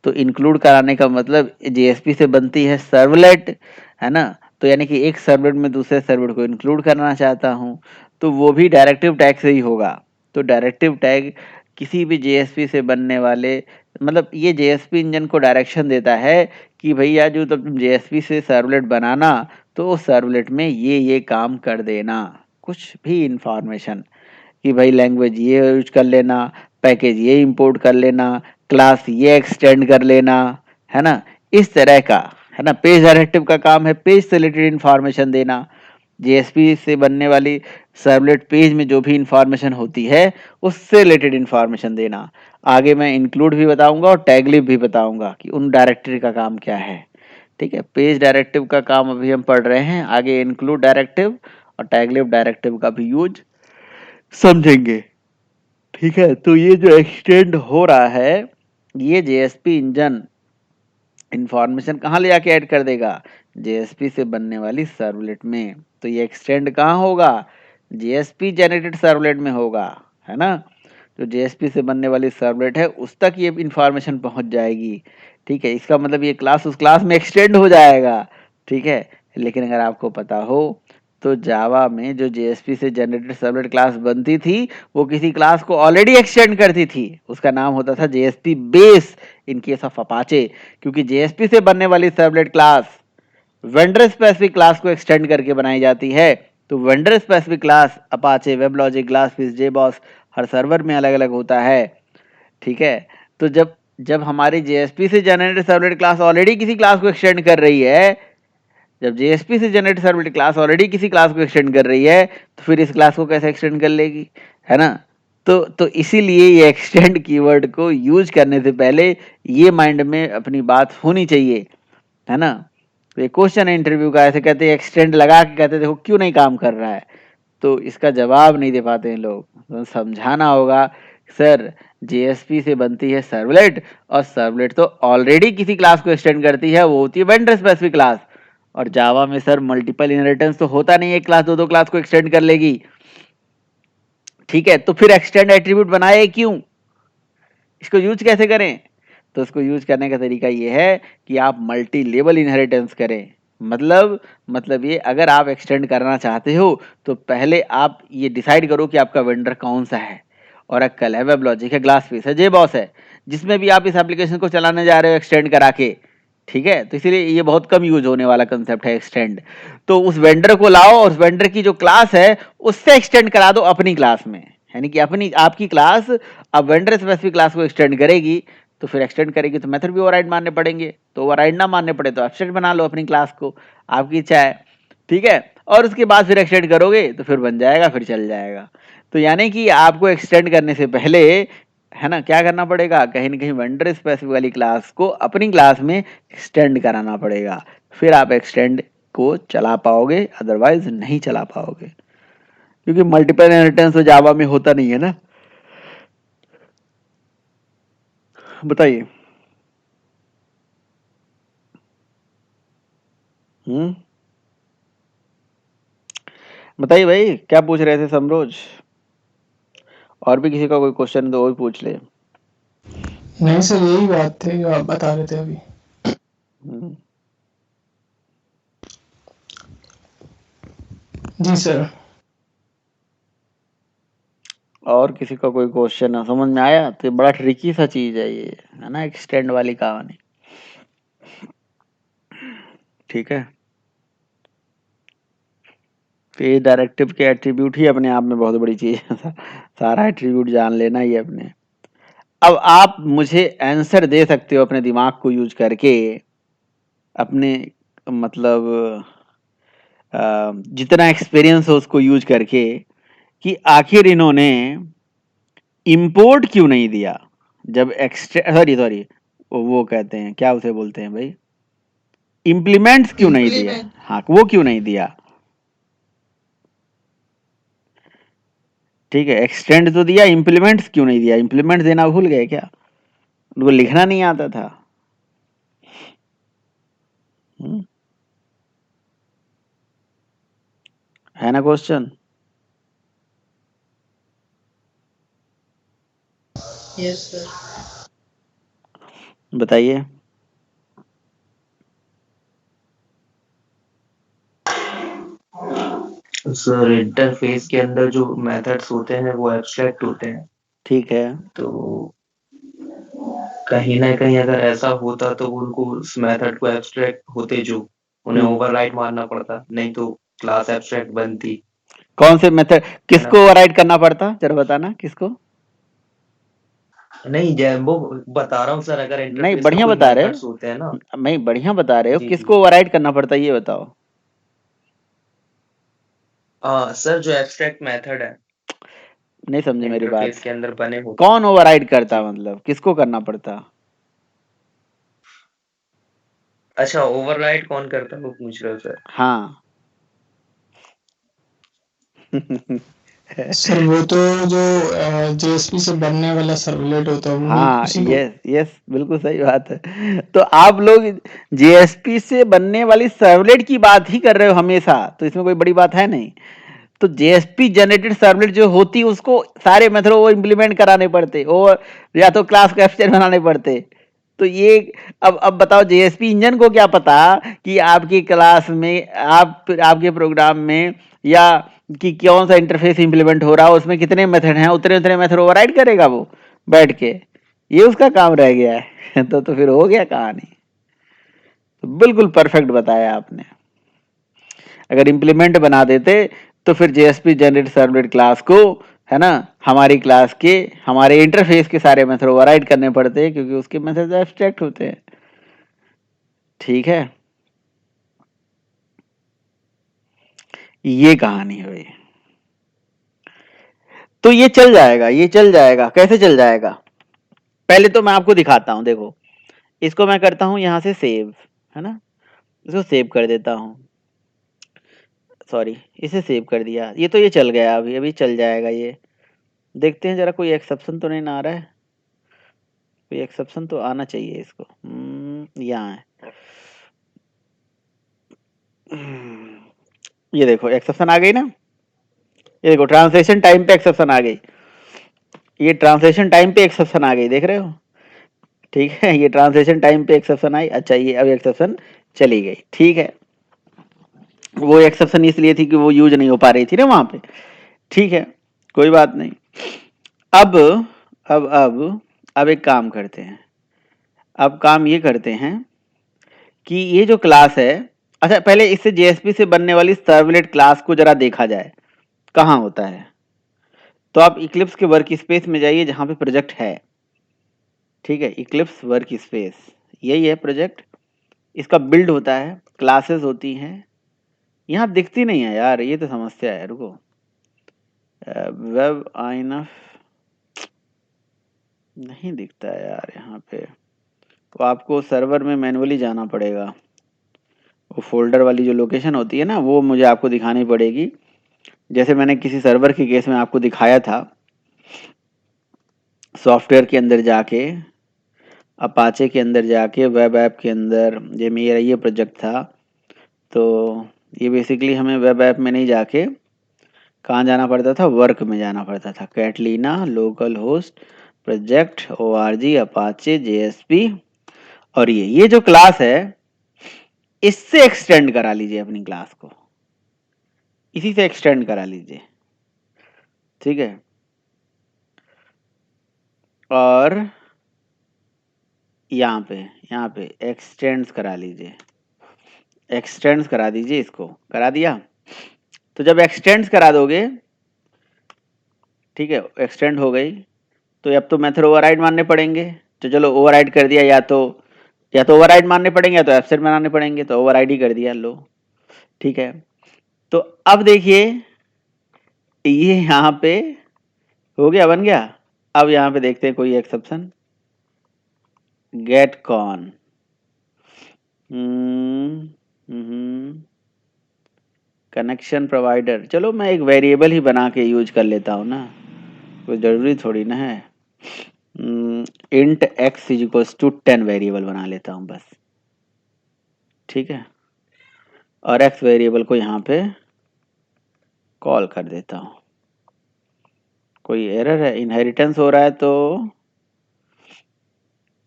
तो इंक्लूड कराने का मतलब जेएसपी से बनती है सर्वलेट, है ना। तो यानी कि एक सर्वलेट में दूसरे सर्वलेट को इंक्लूड करना चाहता हूँ, तो वो भी डायरेक्टिव टैग से ही होगा। तो डायरेक्टिव टैग किसी भी जेएसपी से बनने वाले, मतलब ये जेएसपी इंजन को डायरेक्शन देता है कि भैया जो तुम जेएसपी से सर्वलेट बनाना, तो उस सर्वलेट में ये काम कर देना, कुछ भी इंफॉर्मेशन कि भाई लैंग्वेज ये यूज कर लेना, पैकेज ये इंपोर्ट कर लेना, क्लास ये एक्सटेंड कर लेना, है ना, इस तरह का, है ना। पेज डायरेक्टिव का काम है पेज से रिलेटेड इंफॉर्मेशन देना, जेएसपी से बनने वाली सर्वलेट पेज में जो भी इंफॉर्मेशन होती है उससे रिलेटेड इंफॉर्मेशन देना। आगे मैं इंक्लूड भी बताऊंगा और टैगलिब भी बताऊंगा कि उन डायरेक्टरी का काम क्या है। ठीक है, पेज डायरेक्टिव का काम अभी हम पढ़ रहे हैं, आगे इंक्लूड डायरेक्टिव और टैगलिब डायरेक्टिव का भी यूज समझेंगे। ठीक है, तो ये जो एक्सटेंड हो रहा है, ये जेएसपी इंजन इंफॉर्मेशन कहाँ ले जाके ऐड कर देगा, जेएसपी से बनने वाली सर्वलेट में। तो ये एक्सटेंड कहाँ होगा, जेएसपी जनरेटेड सर्वलेट में होगा, है ना। जो जेएसपी से बनने वाली सर्वलेट है उस तक ये इंफॉर्मेशन पहुंच जाएगी। ठीक है, इसका मतलब ये क्लास उस क्लास में एक्सटेंड हो जाएगा। ठीक है, लेकिन अगर आपको पता हो तो जावा में जो जेएसपी से जनरेटेड सर्वलेट क्लास बनती थी वो किसी क्लास को ऑलरेडी एक्सटेंड करती थी, उसका नाम होता था JSP base in case of Apache. क्योंकि जेएसपी से बनने वाली servlet class vendor specific class को एक्सटेंड करके बनाई जाती है। तो vendor specific class Apache, WebLogic, GlassFish, JBoss हर सर्वर में अलग अलग होता है। ठीक है, तो जब जब हमारी जेएसपी से जनरेटेड सर्वलेट क्लास ऑलरेडी किसी क्लास को एक्सटेंड कर रही है, जब जेएसपी से जनरेटेड सर्वलेट क्लास ऑलरेडी किसी क्लास को एक्सटेंड कर रही है, तो फिर इस क्लास को कैसे एक्सटेंड कर लेगी, है ना। तो इसीलिए ये एक्सटेंड कीवर्ड को यूज करने से पहले ये माइंड में अपनी बात होनी चाहिए, है ना। तो ये क्वेश्चन है इंटरव्यू का, ऐसे कहते हैं एक्सटेंड लगा के कहते देखो क्यों नहीं काम कर रहा है, तो इसका जवाब नहीं दे पाते हैं लोग। तो समझाना होगा सर जेएसपी से बनती है सर्वलेट, और सर्वलेट तो ऑलरेडी किसी क्लास को एक्सटेंड करती है, वो होती है वेंडर स्पेसिफिक क्लास। और जावा में सर मल्टीपल इनहेरिटेंस तो होता नहीं है, एक क्लास दो क्लास को एक्सटेंड कर लेगी। ठीक है, तो फिर एक्सटेंड एट्रीब्यूट बनाए क्यों, इसको यूज कैसे करें। तो इसको यूज करने का तरीका ये है कि आप मल्टी लेवल इनहेरिटेंस करें। मतलब ये, अगर आप एक्सटेंड करना चाहते हो तो पहले आप ये डिसाइड करो कि आपका वेंडर कौन सा है, और कल है, वेबलॉजिक है, ग्लासफिश है, जेबॉस है, जिसमें भी आप इस एप्लीकेशन को चलाने जा रहे हो एक्सटेंड करा के। ठीक है, तो इसलिए ये बहुत कम यूज होने वाला कंसेप्ट है एक्सटेंड। तो उस वेंडर को लाओ और उस वेंडर की जो क्लास है उससे एक्सटेंड करा दो अपनी क्लास में, यानी कि अपनी आपकी क्लास अब वेंडर स्पेसिफिक क्लास को एक्सटेंड करेगी, तो फिर एक्सटेंड करेगी तो मेथड भी ओवरराइड मानने पड़ेंगे, तो ओवरराइड ना मानने पड़े तो एब्स्ट्रैक्ट बना लो अपनी क्लास को, आपकी इच्छा है। ठीक है, और उसके बाद फिर एक्सटेंड करोगे तो फिर बन जाएगा, फिर चल जाएगा। तो यानी कि आपको एक्सटेंड करने से पहले, है ना, क्या करना पड़ेगा, कहीं ना कहीं वेंडर स्पेसिफिक वाली क्लास को अपनी क्लास में एक्सटेंड कराना पड़ेगा, फिर आप एक्सटेंड को चला पाओगे, अदरवाइज नहीं चला पाओगे, क्योंकि मल्टीपल इनहेरिटेंस तो जावा में होता नहीं है ना। बताइए। बताइए भाई, क्या पूछ रहे थे समरोज, और भी किसी का कोई क्वेश्चन तो वो भी पूछ ले। नहीं सर, यही बात थी जो आप बता रहे थे अभी। हम्म, जी सर। और किसी का कोई क्वेश्चन है, समझ में आया। तो ये बड़ा ट्रिकी सा चीज है ये, है ना, एक्सटेंड वाली कहानी। ठीक है, फेज डायरेक्टिव के एट्रीब्यूट ही अपने आप में बहुत बड़ी चीज है। सारा एट्रीब्यूट जान लेना ही है अपने। अब आप मुझे आंसर दे सकते हो अपने दिमाग को यूज करके, अपने मतलब जितना एक्सपीरियंस हो उसको यूज करके, कि आखिर इन्होंने इंपोर्ट क्यों नहीं दिया जब सॉरी वो कहते हैं क्या, उसे बोलते हैं भाई, इम्प्लीमेंट्स क्यों नहीं दिया। इम्प्लीमेंट हाँ, वो क्यों नहीं दिया। ठीक है, एक्सटेंड तो दिया, इम्प्लीमेंट्स क्यों नहीं दिया। इम्प्लीमेंट देना भूल गए क्या, उनको लिखना नहीं आता था। है ना क्वेश्चन। Yes sir. बताइए। सर इंटरफेस के अंदर जो मेथड्स होते हैं वो एब्स्ट्रैक्ट होते हैं, ठीक है, तो कहीं ना कहीं अगर ऐसा होता तो उनको उस मेथड को एब्स्ट्रैक्ट होते जो उन्हें ओवरराइड मारना पड़ता, नहीं तो क्लास एब्स्ट्रैक्ट बनती, कौन से मेथड, है किसको ना। ओवरराइड करना पड़ता, जरा बताना किसको। नहीं वो बता रहा हूँ सर, अगर नहीं, इंटरफेस पे बढ़िया कोई बता रहे मेथड्स हो, होते हैं ना। नहीं बढ़िया बता रहे हो, जी जी। किसको ओवरराइड करना पड़ता है ये बताओ। सर जो एब्स्ट्रैक्ट मेथड है नहीं समझे मेरी बात। इंटरफेस के अंदर बने होते कौन ओवरराइड करता, जी। मतलब किसको करना पड़ता। अच्छा, ओवरराइड कौन करता है वो पूछ रहे हो सर। हाँ। सर वो तो जो जेएसपी से बनने वाला सर्वलेट होता है वही हाँ, उसी को। यस यस, बिल्कुल सही बात है। तो आप लोग जेएसपी से बनने वाली सर्वलेट की बात ही कर रहे हो हमेशा, तो इसमें कोई बड़ी बात है नहीं। तो जेएसपी जनरेटेड सर्वलेट जो होती उसको सारे मेथड वो इम्प्लीमेंट कराने पड़ते, और या तो क्लास को एब्स्ट्रैक्ट बनाने पड़ते। तो ये अब बताओ, जेएसपी इंजन को क्या पता कि आपकी क्लास में, आपके प्रोग्राम में, या कि कौन सा इंटरफेस इंप्लीमेंट हो रहा है, उसमें कितने मेथड हैं, उतने उतने मेथड ओवरराइड करेगा वो बैठ के। ये उसका काम रह गया है। तो फिर हो गया कहानी। तो बिल्कुल परफेक्ट बताया आपने। अगर इंप्लीमेंट बना देते तो फिर जेएसपी जनरेट सर्वलेट क्लास को, है ना, हमारी क्लास के, हमारे इंटरफेस के सारे मेथड ओवरराइड करने पड़ते हैं, क्योंकि उसके मेथड एब्स्ट्रैक्ट होते हैं। ठीक है, ये कहानी हुई। तो ये चल जाएगा, ये चल जाएगा, कैसे चल जाएगा। पहले तो मैं आपको दिखाता हूं, देखो इसको मैं करता हूं यहां से सेव, है ना, इसको सेव कर देता हूं, सॉरी इसे सेव कर दिया। ये तो ये चल गया, अभी अभी चल जाएगा ये। देखते हैं जरा कोई एक्सेप्शन तो नहीं ना आ रहा है। कोई एक्सेप्शन तो आना चाहिए इसको। यहाँ है। ये देखो एक्सेप्शन आ गई ना, ये देखो ट्रांसलेशन टाइम पे एक्सेप्शन आ गई, ये ट्रांसलेशन टाइम पे एक्सेप्शन आ गई, देख रहे हो। ठीक है, ये ट्रांसलेशन टाइम पे एक्सेप्शन आई। अच्छा, ये अब एक्सेप्शन चली गई। ठीक है, वो एक्सेप्शन इसलिए थी कि वो यूज नहीं हो पा रही थी ना वहां पे। ठीक है, कोई बात नहीं। अब अब एक काम करते हैं। अब काम ये करते हैं कि ये जो क्लास है, अच्छा पहले इससे जेएसपी से बनने वाली सर्वलेट क्लास को जरा देखा जाए कहाँ होता है। तो आप इक्लिप्स के वर्क स्पेस में जाइए जहां पे प्रोजेक्ट है। ठीक है, इक्लिप्स वर्क स्पेस, यही है प्रोजेक्ट। इसका बिल्ड होता है, क्लासेस होती हैं, यहाँ दिखती नहीं है यार, ये तो समस्या है। रुको, वेब आइनफ नहीं दिखता है यार यहाँ पे, तो आपको सर्वर में मैनुअली जाना पड़ेगा। वो फोल्डर वाली जो लोकेशन होती है ना, वो मुझे आपको दिखानी पड़ेगी, जैसे मैंने किसी सर्वर के केस में आपको दिखाया था। सॉफ्टवेयर के अंदर जाके, अपाचे के अंदर जाके, वेब ऐप के अंदर, ये मेरा ये प्रोजेक्ट था। तो ये बेसिकली हमें वेब ऐप में नहीं जाके कहाँ जाना पड़ता था, वर्क में जाना पड़ता था। Catalina local host project ORG Apache JSP, और ये जो क्लास है इससे एक्सटेंड करा लीजिए अपनी क्लास को, इसी से एक्सटेंड करा लीजिए। ठीक है, और यहाँ पे एक्सटेंड्स करा लीजिए, एक्सटेंड्स करा दीजिए, इसको करा दिया। तो जब एक्सटेंड करा दोगे, ठीक है, एक्सटेंड हो गई, तो अब तो मेथड ओवरराइड मानने पड़ेंगे। तो चलो ओवरराइड कर दिया, या तो ओवरराइड मानने पड़ेंगे या तो एब्सेंट बनाने पड़ेंगे, तो ओवरराइड ही कर दिया, लो, ठीक है। तो अब देखिए ये यहाँ पे हो गया, बन गया। अब यहाँ पे देखते हैं कोई exception, get con, connection provider. चलो मैं एक वेरिएबल ही बना के यूज कर लेता हूँ ना, कोई जरूरी थोड़ी ना है। Int x is equals to 10 variable बना लेता हूँ बस, ठीक है, और एक्स वेरिएबल को यहाँ पे कॉल कर देता हूँ। कोई एरर है, इनहेरिटेंस हो रहा है तो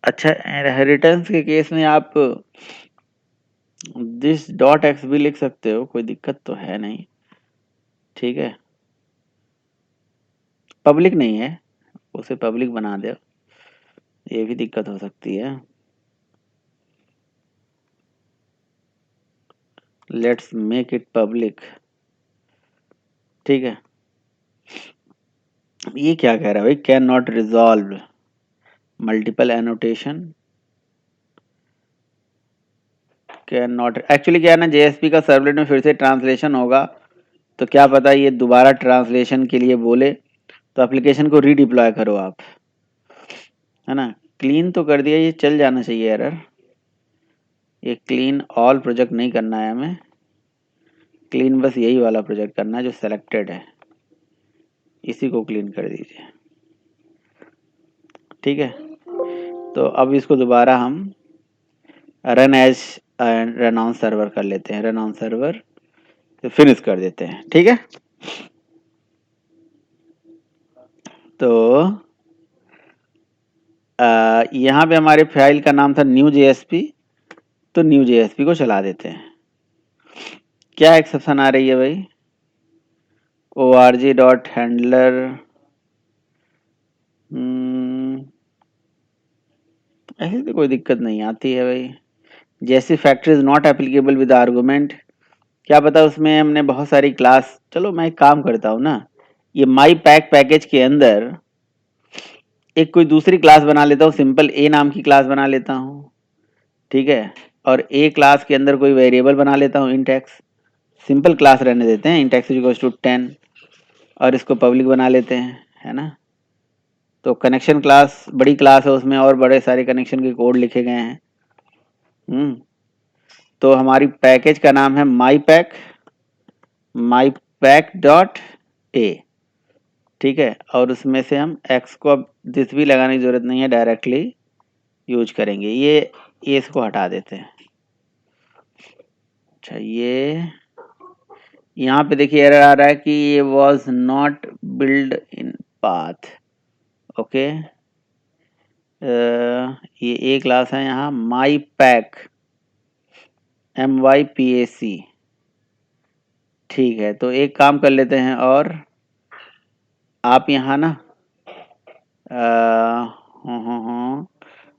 अच्छा, इनहेरिटेंस के केस में आप दिस डॉट एक्स भी लिख सकते हो, कोई दिक्कत तो है नहीं, ठीक है, पब्लिक नहीं है, उसे पब्लिक बना दो, ये भी दिक्कत हो सकती है। लेट्स मेक इट पब्लिक, ठीक है। ये क्या कह रहा है भाई, can not resolve multiple annotation, can not, actually क्या है ना, जेएसपी का सर्वलेट में फिर से ट्रांसलेशन होगा, तो क्या पता ये दोबारा ट्रांसलेशन के लिए बोले, तो एप्लीकेशन को रीडिप्लॉय करो आप, है ना। क्लीन तो कर दिया, ये चल जाना चाहिए एरर। ये क्लीन ऑल प्रोजेक्ट नहीं करना है हमें, क्लीन बस यही वाला प्रोजेक्ट करना है जो सेलेक्टेड है, इसी को क्लीन कर दीजिए, ठीक है। तो अब इसको दोबारा हम run as run on server कर लेते हैं, रन ऑन सर्वर, तो फिनिश कर देते हैं, ठीक है। तो यहाँ पे हमारे फाइल का नाम था न्यू जेएसपी, तो न्यू जेएसपी को चला देते हैं। क्या एक्सेप्शन आ रही है भाई, org.handler, ऐसी तो कोई दिक्कत नहीं आती है भाई। जैसे factor is not applicable with argument, क्या पता उसमें हमने बहुत सारी क्लास, चलो मैं एक काम करता हूँ ना, ये माई पैक पैकेज के अंदर एक कोई दूसरी क्लास बना लेता हूँ, सिंपल ए नाम की क्लास बना लेता हूँ, ठीक है, और ए क्लास के अंदर कोई वेरिएबल बना लेता हूँ इंट एक्स, सिंपल क्लास रहने देते हैं, int x is equals to 10, और इसको पब्लिक बना लेते हैं, है ना। तो कनेक्शन क्लास बड़ी क्लास है, उसमें और बड़े सारे कनेक्शन के कोड लिखे गए हैं। तो हमारी पैकेज का नाम है माई पैक डॉट ए, ठीक है, और उसमें से हम एक्स को अब दिस भी लगाने की जरूरत नहीं है, डायरेक्टली यूज करेंगे। ये इसको हटा देते हैं। अच्छा, ये यहाँ पे देखिए एरर आ रहा है कि ये was not build in path, okay. ये एक क्लास है यहाँ माई पैक, MYPAC, ठीक है। तो एक काम कर लेते हैं, और आप यहाँ ना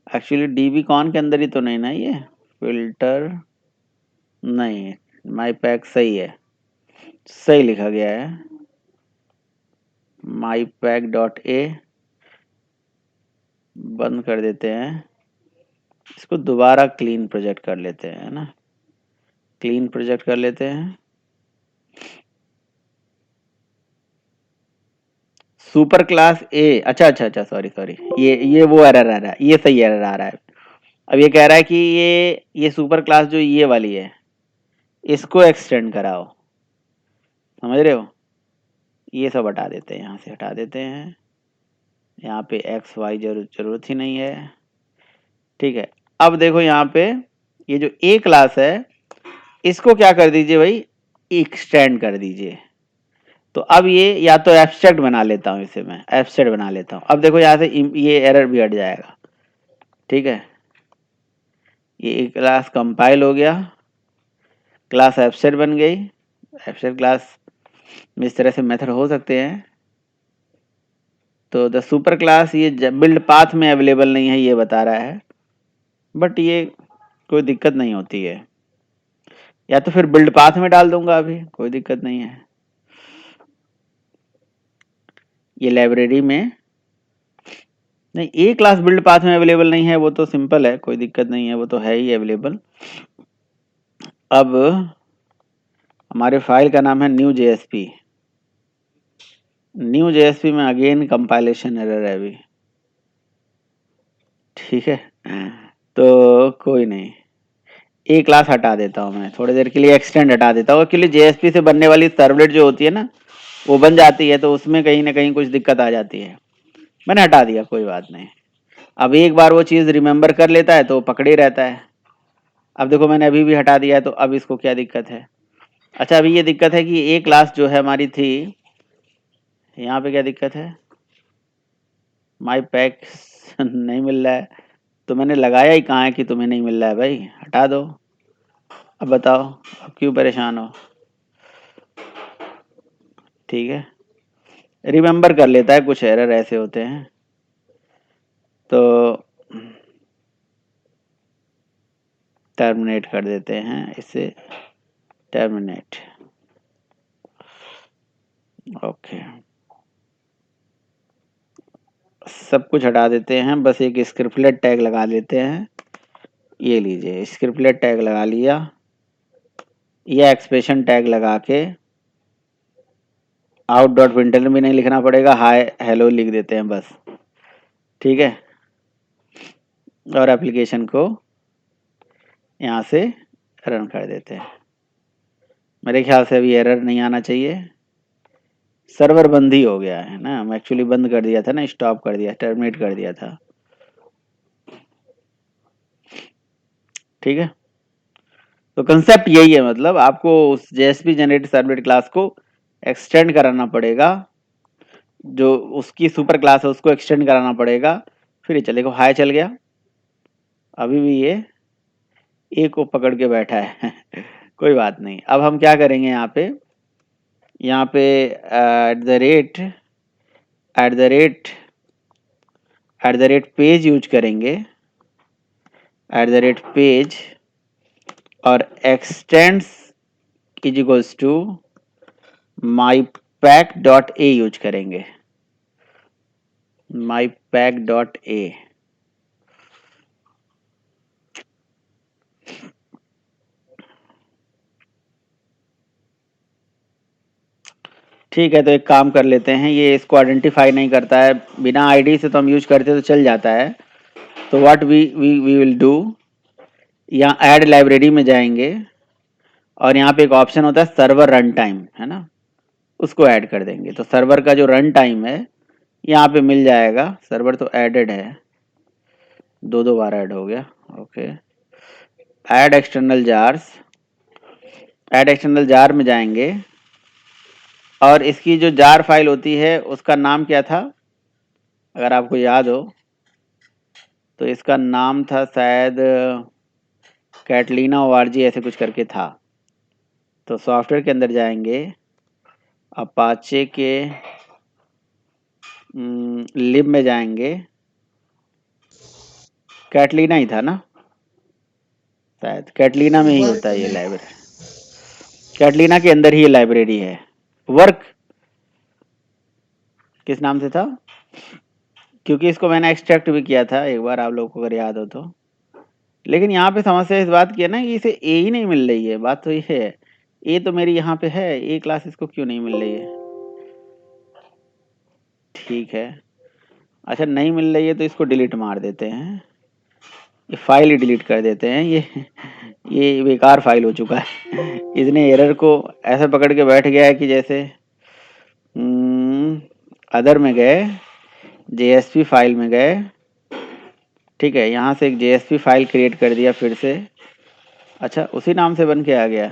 एक्चुअली DB कॉन के अंदर ही तो नहीं ना, ये फिल्टर नहीं, माई पैक सही है, सही लिखा गया है, माई पैक डॉट ए, बंद कर देते हैं, इसको दोबारा क्लीन प्रोजेक्ट कर लेते हैं, है ना, क्लीन प्रोजेक्ट कर लेते हैं। सुपर क्लास ए, अच्छा, सॉरी, ये वो एरर आ रहा है, ये सही एरर आ रहा है। अब ये कह रहा है कि ये सुपर क्लास जो ये वाली है, इसको एक्सटेंड कराओ, समझ रहे हो। ये सब हटा देते हैं, यहाँ से हटा देते हैं, यहाँ पे एक्स वाई जरूरत ही नहीं है, ठीक है। अब देखो यहाँ पे ये जो ए क्लास है, इसको क्या कर दीजिए भाई, एक्सटेंड कर दीजिए। तो अब ये या तो एब्स्ट्रैक्ट बना लेता हूँ, इसे मैं एब्स्ट्रैक्ट बना लेता हूँ। अब देखो यहाँ से ये एरर भी हट जाएगा, ठीक है। ये क्लास कंपाइल हो गया, क्लास एब्स्ट्रैक्ट बन गई। एब्स्ट्रैक्ट क्लास में इस तरह से मेथड हो सकते हैं। तो द सुपर क्लास ये बिल्ड पाथ में अवेलेबल नहीं है, ये बता रहा है, बट ये कोई दिक्कत नहीं होती है, या तो फिर बिल्ड पाथ में डाल दूंगा, अभी कोई दिक्कत नहीं है। ये लाइब्रेरी में नहीं, ए क्लास बिल्ड पाथ में अवेलेबल नहीं है, वो तो सिंपल है, कोई दिक्कत नहीं है, वो तो है ही अवेलेबल। अब हमारे फाइल का नाम है न्यू जेएसपी। न्यू जेएसपी में अगेन कंपाइलेशन एरर है अभी, ठीक है। तो कोई नहीं, ए क्लास हटा देता हूँ मैं थोड़ी देर के लिए, एक्सटेंड हटा देता हूँ। एक्चुअली जेएसपी से बनने वाली सर्वलेट जो होती है ना, वो बन जाती है, तो उसमें कहीं ना कहीं कुछ दिक्कत आ जाती है। मैंने हटा दिया, कोई बात नहीं। अब एक बार वो चीज़ रिमेंबर कर लेता है तो पकड़े रहता है। अब देखो मैंने अभी भी हटा दिया है, तो अब इसको क्या दिक्कत है? अच्छा, अभी ये दिक्कत है कि ए क्लास जो है हमारी थी, यहाँ पे क्या दिक्कत है? माई पैक नहीं मिल रहा है, तो मैंने लगाया ही कहाँ है कि तुम्हें नहीं मिल रहा है भाई, हटा दो। अब बताओ, अब क्यों परेशान हो? ठीक है, रिमेंबर कर लेता है, कुछ एरर ऐसे होते हैं। तो टर्मिनेट कर देते हैं इसे, टर्मिनेट, ओके। सब कुछ हटा देते हैं, बस एक स्क्रिप्टलेट टैग लगा देते हैं। ये लीजिए, स्क्रिप्टलेट टैग लगा लिया, या एक्सप्रेशन टैग लगा के आउट डॉट प्रिंटलन भी नहीं लिखना पड़ेगा, हाय हेलो लिख देते हैं बस, ठीक है। और एप्लीकेशन को यहाँ से रन कर देते हैं। मेरे ख्याल से अभी एरर नहीं आना चाहिए। सर्वर बंद ही हो गया है ना, हम एक्चुअली बंद कर दिया था ना, स्टॉप कर दिया, टर्मिनेट कर दिया था, ठीक है। तो कंसेप्ट यही है, मतलब आपको उस जेएसपी जनरेटेड सर्वलेट क्लास को एक्सटेंड कराना पड़ेगा, जो उसकी सुपर क्लास है उसको एक्सटेंड कराना पड़ेगा, फिर ये चलेगा। हाई चल गया, अभी भी ये ए को पकड़ के बैठा है कोई बात नहीं। अब हम क्या करेंगे, यहाँ पे at the rate page use करेंगे, पेज, और extends is equals to my pack dot A use करेंगे, माई पैक डॉट ए। ठीक है, तो एक काम कर लेते हैं, ये इसको आइडेंटिफाई नहीं करता है, बिना आईडी से तो हम यूज करते तो चल जाता है। तो व्हाट वी विल डू, यहाँ ऐड लाइब्रेरी में जाएंगे, और यहाँ पे एक ऑप्शन होता है सर्वर रन टाइम, है ना, उसको ऐड कर देंगे। तो सर्वर का जो रन टाइम है यहाँ पे मिल जाएगा, सर्वर तो एडेड है, दो बार ऐड हो गया, okay. Add external jars, add external jar में जाएंगे, और इसकी जो जार फाइल होती है उसका नाम क्या था, अगर आपको याद हो तो इसका नाम था शायद कैटलीना ORG ऐसे कुछ करके था। तो सॉफ्टवेयर के अंदर जाएंगे, अपाचे के लिब में जाएंगे, कैटलीना ही था ना, शायद कैटलीना में ही होता है ये लाइब्रेरी, कैटलीना के अंदर ही ये लाइब्रेरी है। वर्क किस नाम से था, क्योंकि इसको मैंने एक्सट्रैक्ट भी किया था एक बार, आप लोगों को अगर याद हो तो। लेकिन यहाँ पे समस्या इस बात की है ना कि इसे ए ही नहीं मिल रही है, बात तो ये है, ए तो मेरी यहाँ पे है, ए क्लास इसको क्यों नहीं मिल रही है? ठीक है, अच्छा नहीं मिल रही है तो इसको डिलीट मार देते हैं, ये फाइल ही डिलीट कर देते हैं, ये बेकार फाइल हो चुका है इसने एरर को ऐसे पकड़ के बैठ गया है कि जैसे अदर में गए, जेएसपी फाइल में गए, ठीक है, यहाँ से एक जेएसपी फाइल क्रिएट कर दिया फिर से, अच्छा उसी नाम से बन के आ गया,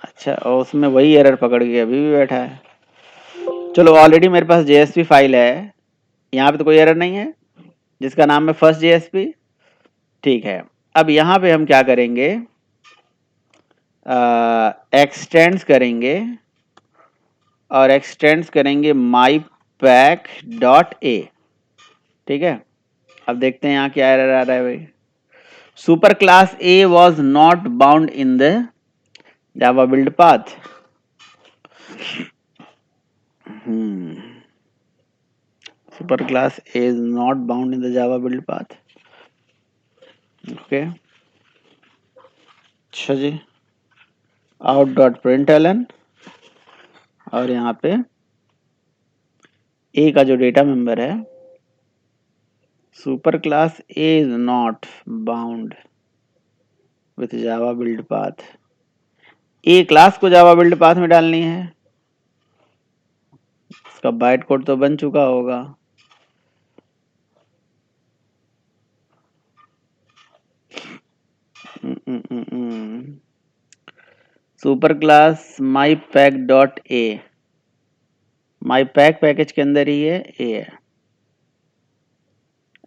अच्छा, और उसमें वही एरर पकड़ के अभी भी बैठा है। चलो ऑलरेडी मेरे पास जेएसपी फाइल है, यहाँ पे तो कोई एरर नहीं है, जिसका नाम है फर्स्ट जेएसपी, ठीक है। अब यहाँ पे हम क्या करेंगे, एक्सटेंड्स करेंगे, और एक्सटेंड्स करेंगे माई पैक डॉट ए, ठीक है। अब देखते हैं यहाँ क्या एरर आ रहा है भाई, super class A was not bound in the Java build path. super class A is not bound in the Java build path. Okay. अच्छा जी, out.println और यहाँ पे A का जो डेटा मेंबर है, super class A is not bound with Java build path. A class को Java build path में डालनी है, इसका बाइट कोड तो बन चुका होगा। Super class my pack dot A, my pack package के अंदर ही है, ए है।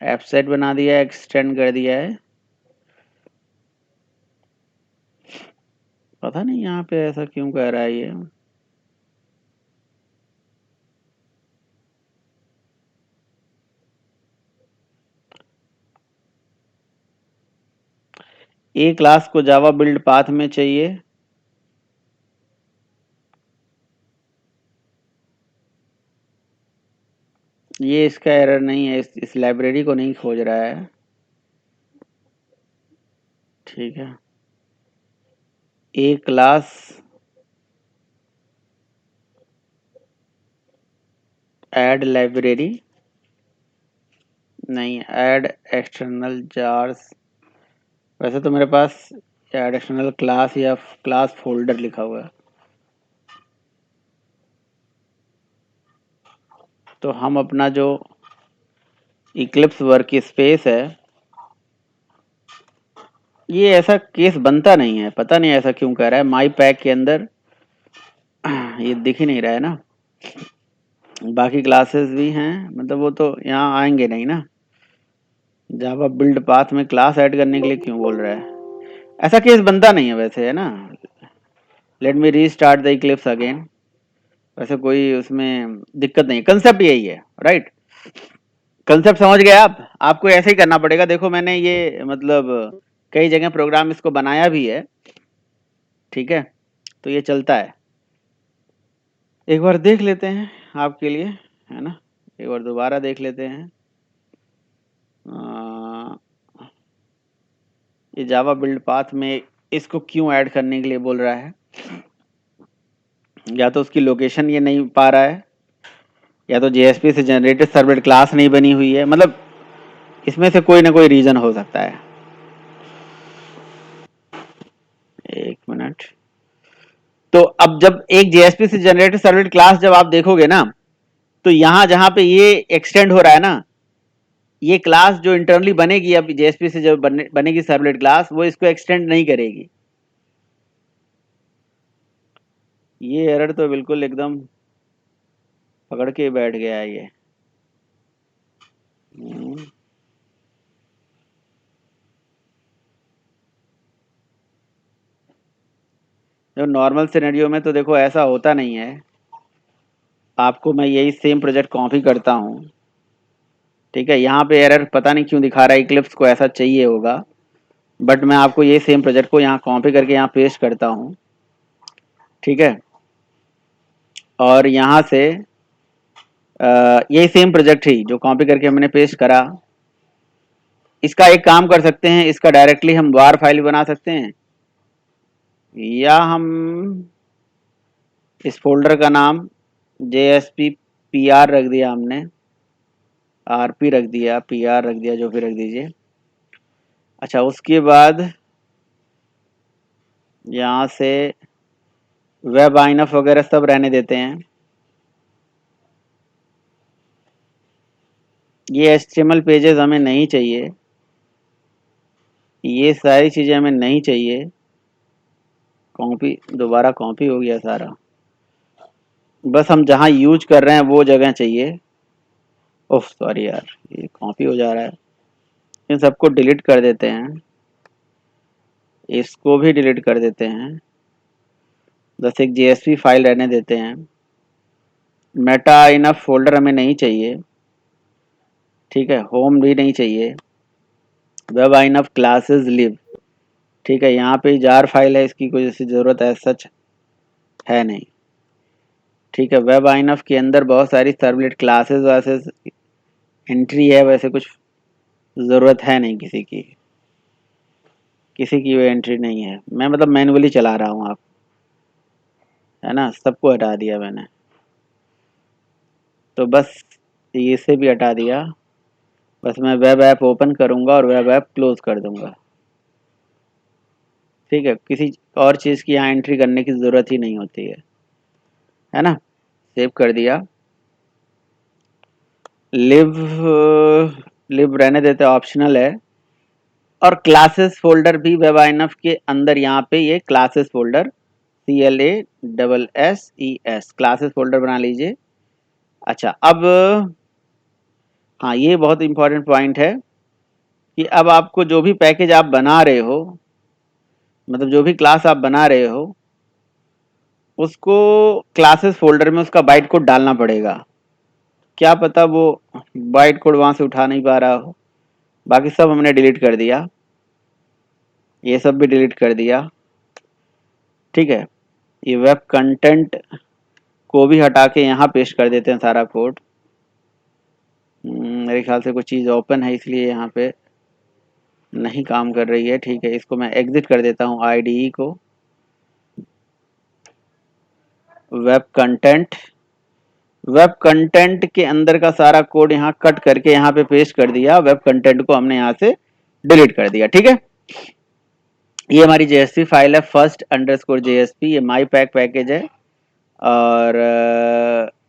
ऐप सेट बना दिया है, एक्सटेंड कर दिया है। पता नहीं यहाँ पे ऐसा क्यों कह रहा है ये। ए क्लास को जावा बिल्ड पाथ में चाहिए, ये इसका एरर नहीं है, इस लाइब्रेरी को नहीं खोज रहा है। ठीक है, ए क्लास ऐड लाइब्रेरी नहीं, ऐड एक्सटर्नल जार्स। वैसे तो मेरे पास ऐड एक्सटर्नल क्लास या क्लास फोल्डर लिखा हुआ है, तो हम अपना जो इक्लिप्स वर्क स्पेस है, ये ऐसा केस बनता नहीं है, पता नहीं ऐसा क्यों कह रहा है। माई पैक के अंदर ये दिख ही नहीं रहा है ना, बाकी क्लासेस भी हैं, मतलब वो तो यहाँ आएंगे नहीं ना। जावा बिल्ड पाथ में क्लास ऐड करने के लिए क्यों बोल रहा है, ऐसा केस बनता नहीं है वैसे, है ना। Let me restart the Eclipse again. वैसे कोई उसमें दिक्कत नहीं, कंसेप्ट यही है, राइट। कंसेप्ट समझ गए आप, आपको ऐसे ही करना पड़ेगा। देखो मैंने ये मतलब कई जगह प्रोग्राम इसको बनाया भी है, ठीक है, तो ये चलता है। एक बार देख लेते हैं आपके लिए, है ना, एक बार दोबारा देख लेते हैं। ये जावा बिल्ड पाथ में इसको क्यों ऐड करने के लिए बोल रहा है, या तो उसकी लोकेशन ये नहीं पा रहा है, या तो जेएसपी से जनरेटेड सर्वलेट क्लास नहीं बनी हुई है, मतलब इसमें से कोई ना कोई रीजन हो सकता है। एक मिनट, तो अब जब एक जेएसपी से जनरेटेड सर्वलेट क्लास जब आप देखोगे ना, तो यहां जहां पे ये एक्सटेंड हो रहा है ना, ये क्लास जो इंटरनली बनेगी अब जेएसपी से जब बनेगी सर्वलेट क्लास, वो इसको एक्सटेंड नहीं करेगी। ये एरर तो बिल्कुल एकदम पकड़ के बैठ गया है ये। जो नॉर्मल सिनेरियो में तो देखो ऐसा होता नहीं है। आपको मैं यही सेम प्रोजेक्ट कॉपी करता हूँ, ठीक है, यहाँ पे एरर पता नहीं क्यों दिखा रहा है, इक्लिप्स को ऐसा चाहिए होगा, बट मैं आपको ये सेम प्रोजेक्ट को यहाँ कॉपी करके यहाँ पेस्ट करता हूँ, ठीक है, और यहाँ से यही सेम प्रोजेक्ट ही जो कॉपी करके हमने पेस्ट करा, इसका एक काम कर सकते हैं, इसका डायरेक्टली हम वार फाइल बना सकते हैं, या हम इस फोल्डर का नाम JSP-PR रख दिया हमने, RP रख दिया, PR रख दिया, जो भी रख दीजिए। अच्छा, उसके बाद यहाँ से वेब आइनफ वगैरह सब रहने देते हैं। ये HTML पेजेस हमें नहीं चाहिए, ये सारी चीज़ें हमें नहीं चाहिए। कॉपी, दोबारा कॉपी हो गया सारा, बस हम जहाँ यूज कर रहे हैं वो जगह चाहिए। ओह सॉरी यार, ये कॉपी हो जा रहा है। इन सबको डिलीट कर देते हैं, इसको भी डिलीट कर देते हैं, बस एक JSP फाइल रहने देते हैं। मेटा इनफ फोल्डर हमें नहीं चाहिए, ठीक है, होम भी नहीं चाहिए। वेब इनफ क्लासेस लिव, ठीक है, यहाँ पे जार फाइल है, इसकी कोई ऐसी ज़रूरत है सच है नहीं, ठीक है, वेब आईनफ के अंदर बहुत सारी सर्वलेट क्लासेस वासेस एंट्री है, वैसे कुछ ज़रूरत है नहीं किसी की वो एंट्री नहीं है। मैं मतलब मैनुअली चला रहा हूँ आप, है ना, सबको हटा दिया मैंने, तो बस इसे भी हटा दिया। बस मैं वेब ऐप ओपन करूँगा और वेब ऐप क्लोज कर दूँगा। ठीक है, किसी और चीज़ की यहाँ एंट्री करने की ज़रूरत ही नहीं होती है ना। सेव कर दिया। लिव लिव रहने देते, ऑप्शनल है। और क्लासेस फोल्डर भी वेब आईनफ के अंदर यहाँ पे ये classes folder CLASSES classes folder बना लीजिए। अच्छा, अब हाँ, ये बहुत इंपॉर्टेंट पॉइंट है कि अब आपको जो भी पैकेज आप बना रहे हो, मतलब जो भी क्लास आप बना रहे हो, उसको क्लासेस फोल्डर में उसका बाइट कोड डालना पड़ेगा। क्या पता वो बाइट कोड वहाँ से उठा नहीं पा रहा हो। बाकी सब हमने डिलीट कर दिया, ये सब भी डिलीट कर दिया। ठीक है, ये वेब कंटेंट को भी हटा के यहाँ पेस्ट कर देते हैं सारा कोड। मेरे ख्याल से कुछ चीज़ ओपन है इसलिए यहाँ पे नहीं काम कर रही है। ठीक है, इसको मैं एग्जिट कर देता हूँ IDE को। वेब कंटेंट के अंदर का सारा कोड यहाँ कट करके यहाँ पे पेस्ट कर दिया। वेब कंटेंट को हमने यहाँ से डिलीट कर दिया। ठीक है, ये हमारी JSP फाइल है, first_JSP। ये माई पैक पैकेज है। और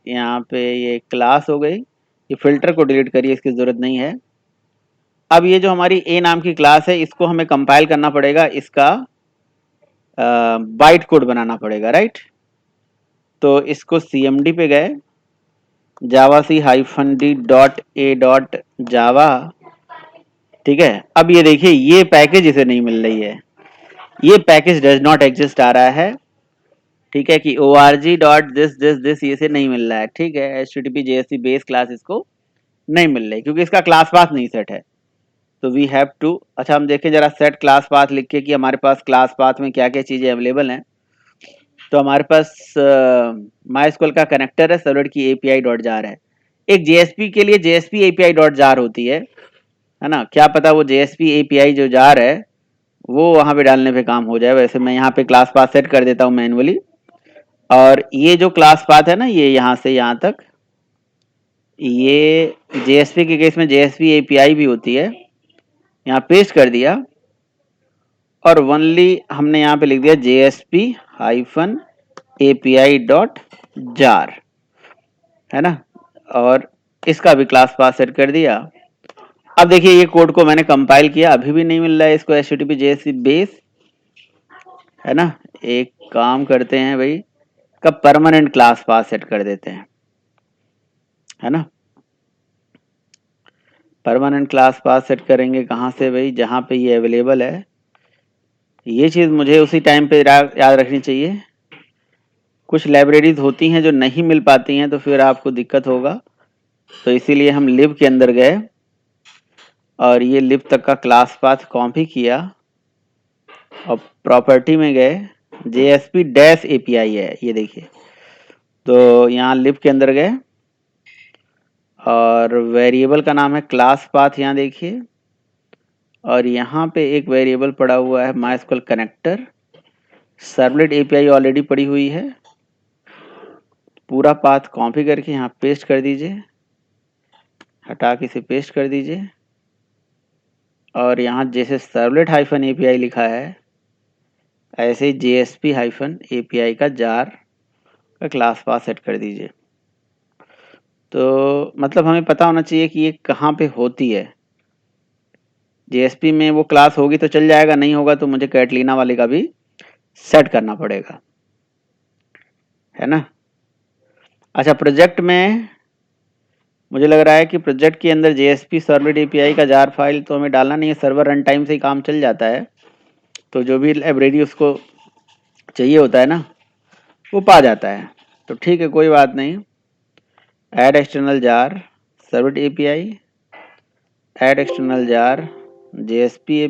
यहाँ पे ये क्लास हो गई। ये फिल्टर को डिलीट करिए, इसकी ज़रूरत नहीं है। अब ये जो हमारी A नाम की क्लास है, इसको हमें कंपाइल करना पड़ेगा, इसका बाइट कोड बनाना पड़ेगा, राइट। तो इसको CMD पे गए, javac-d.a.java। ठीक है, अब ये देखिए, ये पैकेज इसे नहीं मिल रही है, ये पैकेज डज नॉट एग्जिस्ट आ रहा है। ठीक है, कि org.this इसे नहीं मिल रहा है। ठीक है, HTTP JSP बेस क्लास इसको नहीं मिल रही क्योंकि इसका क्लास पाथ नहीं सेट है। तो वी हैव टू, अच्छा हम देखें जरा सेट क्लास पाथ लिख के कि हमारे पास क्लास पाथ में क्या क्या चीज़ें अवेलेबल हैं। तो हमारे पास MySQL का कनेक्टर है, सर्वलेट की API.jar है। एक JSP के लिए JSP API.jar होती है ना। क्या पता वो JSP API जो jar है वो वहाँ पे डालने पे काम हो जाए। वैसे मैं यहाँ पे क्लास पाथ सेट कर देता हूँ मैनुअली। और ये जो क्लास पाथ है ना, ये यहाँ से यहाँ तक, ये JSP के केस में JSP API भी होती है, यहाँ पेस्ट कर दिया। और ओनली हमने यहाँ पे लिख दिया JSP-API.jar, है ना। और इसका भी क्लास पाथ सेट कर दिया। अब देखिए, ये कोड को मैंने कंपाइल किया, अभी भी नहीं मिल रहा है इसको HTTP JSP बेस, है ना। एक काम करते हैं भाई, का परमानेंट क्लास पाथ सेट कर देते हैं, है ना। परमानेंट क्लास पाथ सेट करेंगे कहाँ से भाई, जहाँ पे ये अवेलेबल है। ये चीज़ मुझे उसी टाइम पे याद रखनी चाहिए। कुछ लाइब्रेरीज होती हैं जो नहीं मिल पाती हैं, तो फिर आपको दिक्कत होगा। तो इसीलिए हम लिब के अंदर गए और ये लिब तक का क्लास पाथ कॉपी किया और प्रॉपर्टी में गए, JSP-API है ये देखिए। तो यहाँ लिब के अंदर गए और वेरिएबल का नाम है क्लास पाथ, यहाँ देखिए। और यहाँ पे एक वेरिएबल पड़ा हुआ है MySQL connector. Servlet API already पड़ी हुई है। पूरा पाथ कॉपी करके यहाँ पेस्ट कर दीजिए, हटा के इसे पेस्ट कर दीजिए। और यहाँ जैसे सर्वलेट -API लिखा है, ऐसे ही JSP-API का जार का क्लास पाथ सेट कर दीजिए। तो मतलब हमें पता होना चाहिए कि ये कहाँ पे होती है। JSP में वो क्लास होगी तो चल जाएगा, नहीं होगा तो मुझे कैटलीना वाले का भी सेट करना पड़ेगा, है ना। अच्छा, प्रोजेक्ट में मुझे लग रहा है कि प्रोजेक्ट के अंदर JSP सर्वलेट API का जार फाइल तो हमें डालना नहीं है, सर्वर रन टाइम से ही काम चल जाता है। तो जो भी लाइब्रेरी उसको चाहिए होता है ना, वो पा जाता है। तो ठीक है, कोई बात नहीं। Add external jar servlet API, add external jar JSP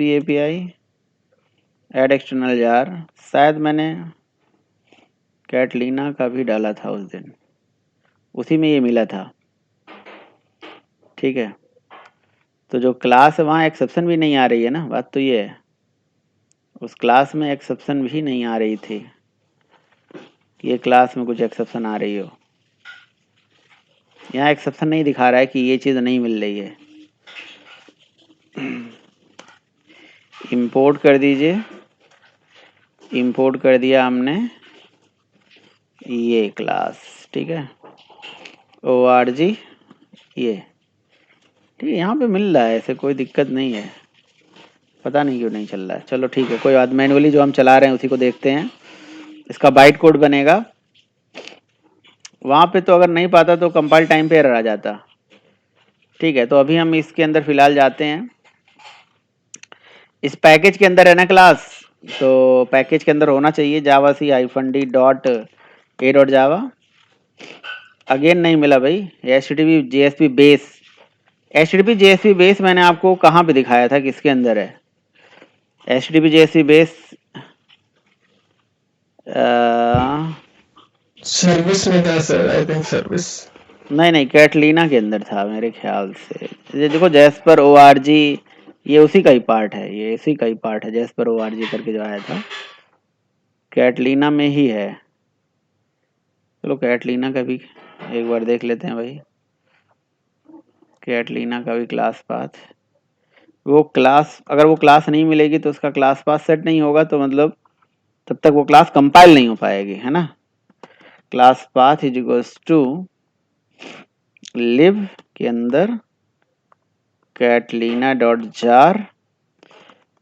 API, add external jar, शायद मैंने कैटलीना का भी डाला था उस दिन, उसी में ये मिला था। ठीक है, तो जो क्लास है वहाँ एक्सेप्शन भी नहीं आ रही है ना, बात तो ये है, उस क्लास में एक्सेप्शन भी नहीं आ रही थी, ये क्लास में कुछ एक्सेप्शन आ रही हो। यहाँ एक्सेप्शन नहीं दिखा रहा है कि ये चीज़ नहीं मिल रही है। इंपोर्ट कर दीजिए, इंपोर्ट कर दिया हमने ये क्लास, ठीक है, org ये, ठीक है, यहाँ पे मिल रहा है, ऐसे कोई दिक्कत नहीं है, पता नहीं क्यों नहीं चल रहा है। चलो ठीक है, कोई बात, मैनुअली जो हम चला रहे हैं उसी को देखते हैं। इसका बाइट कोड बनेगा, वहाँ पे तो अगर नहीं पाता तो कंपाइल टाइम पे एरर आ जाता। ठीक है, तो अभी हम इसके अंदर फिलहाल जाते हैं, इस पैकेज के अंदर है ना क्लास, तो पैकेज के अंदर होना चाहिए जावा सी -d dot A dot Java. Again नहीं मिला भाई, HTTP JSP base, HTTP JSP base मैंने आपको कहाँ पे दिखाया था, किसके अंदर है HTTP JSP बेस? सर्विस में था सर, आई थिंक सर्विस। नहीं, कैटलीना के अंदर था मेरे ख्याल से। ये देखो जैस्पर org, ये उसी का ही पार्ट है, ये इसी का ही पार्ट है, जैस्पर org करके जो आया था, कैटलीना में ही है। चलो कैटलीना का भी एक बार देख लेते हैं भाई, कैटलीना का भी क्लास पाथ, वो क्लास, अगर वो क्लास नहीं मिलेगी तो उसका क्लास पाथ सेट नहीं होगा, तो मतलब तब तक वो क्लास कंपाइल नहीं हो पाएगी, है ना। Class path is equals to lib के अंदर Catalina dot jar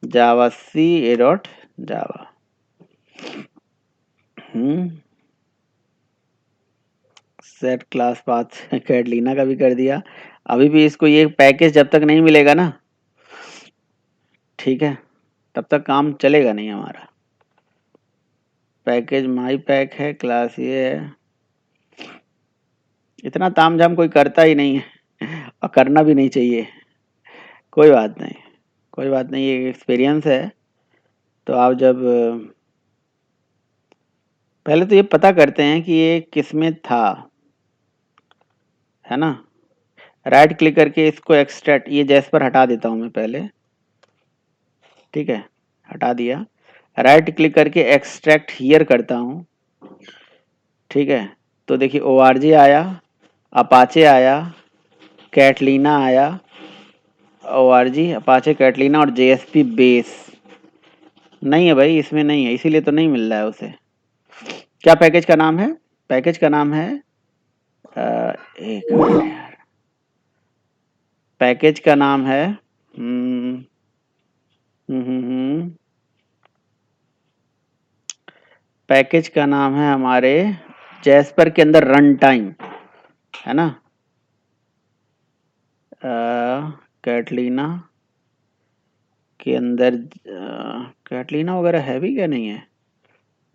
javac A dot java. Set class path Catalina का भी कर दिया। अभी भी इसको ये पैकेज जब तक नहीं मिलेगा ना, ठीक है, तब तक काम चलेगा नहीं हमारा। पैकेज माई पैक है, क्लास ये है, इतना तामझाम कोई करता ही नहीं है और करना भी नहीं चाहिए। कोई बात नहीं, कोई बात नहीं, ये एक्सपीरियंस है। तो आप जब पहले तो ये पता करते हैं कि ये किसमें था, है ना। राइट क्लिक करके इसको एक्सट्रैक्ट, ये जैस्पर हटा देता हूँ मैं पहले, ठीक है, हटा दिया। राइट क्लिक करके एक्सट्रैक्ट हियर करता हूँ, ठीक है। तो देखिए org आया, अपाचे आया, कैटलीना आया, org अपाचे कैटलीना और JSP बेस नहीं है भाई, इसमें नहीं है, इसीलिए तो नहीं मिल रहा है उसे। क्या पैकेज का नाम है? पैकेज का नाम है एक मिनट यार, पैकेज का नाम है पैकेज का नाम है हमारे जैस्पर के अंदर रन टाइम, है ना। कैटलीना के अंदर कैटलीना वगैरह है भी क्या? नहीं है,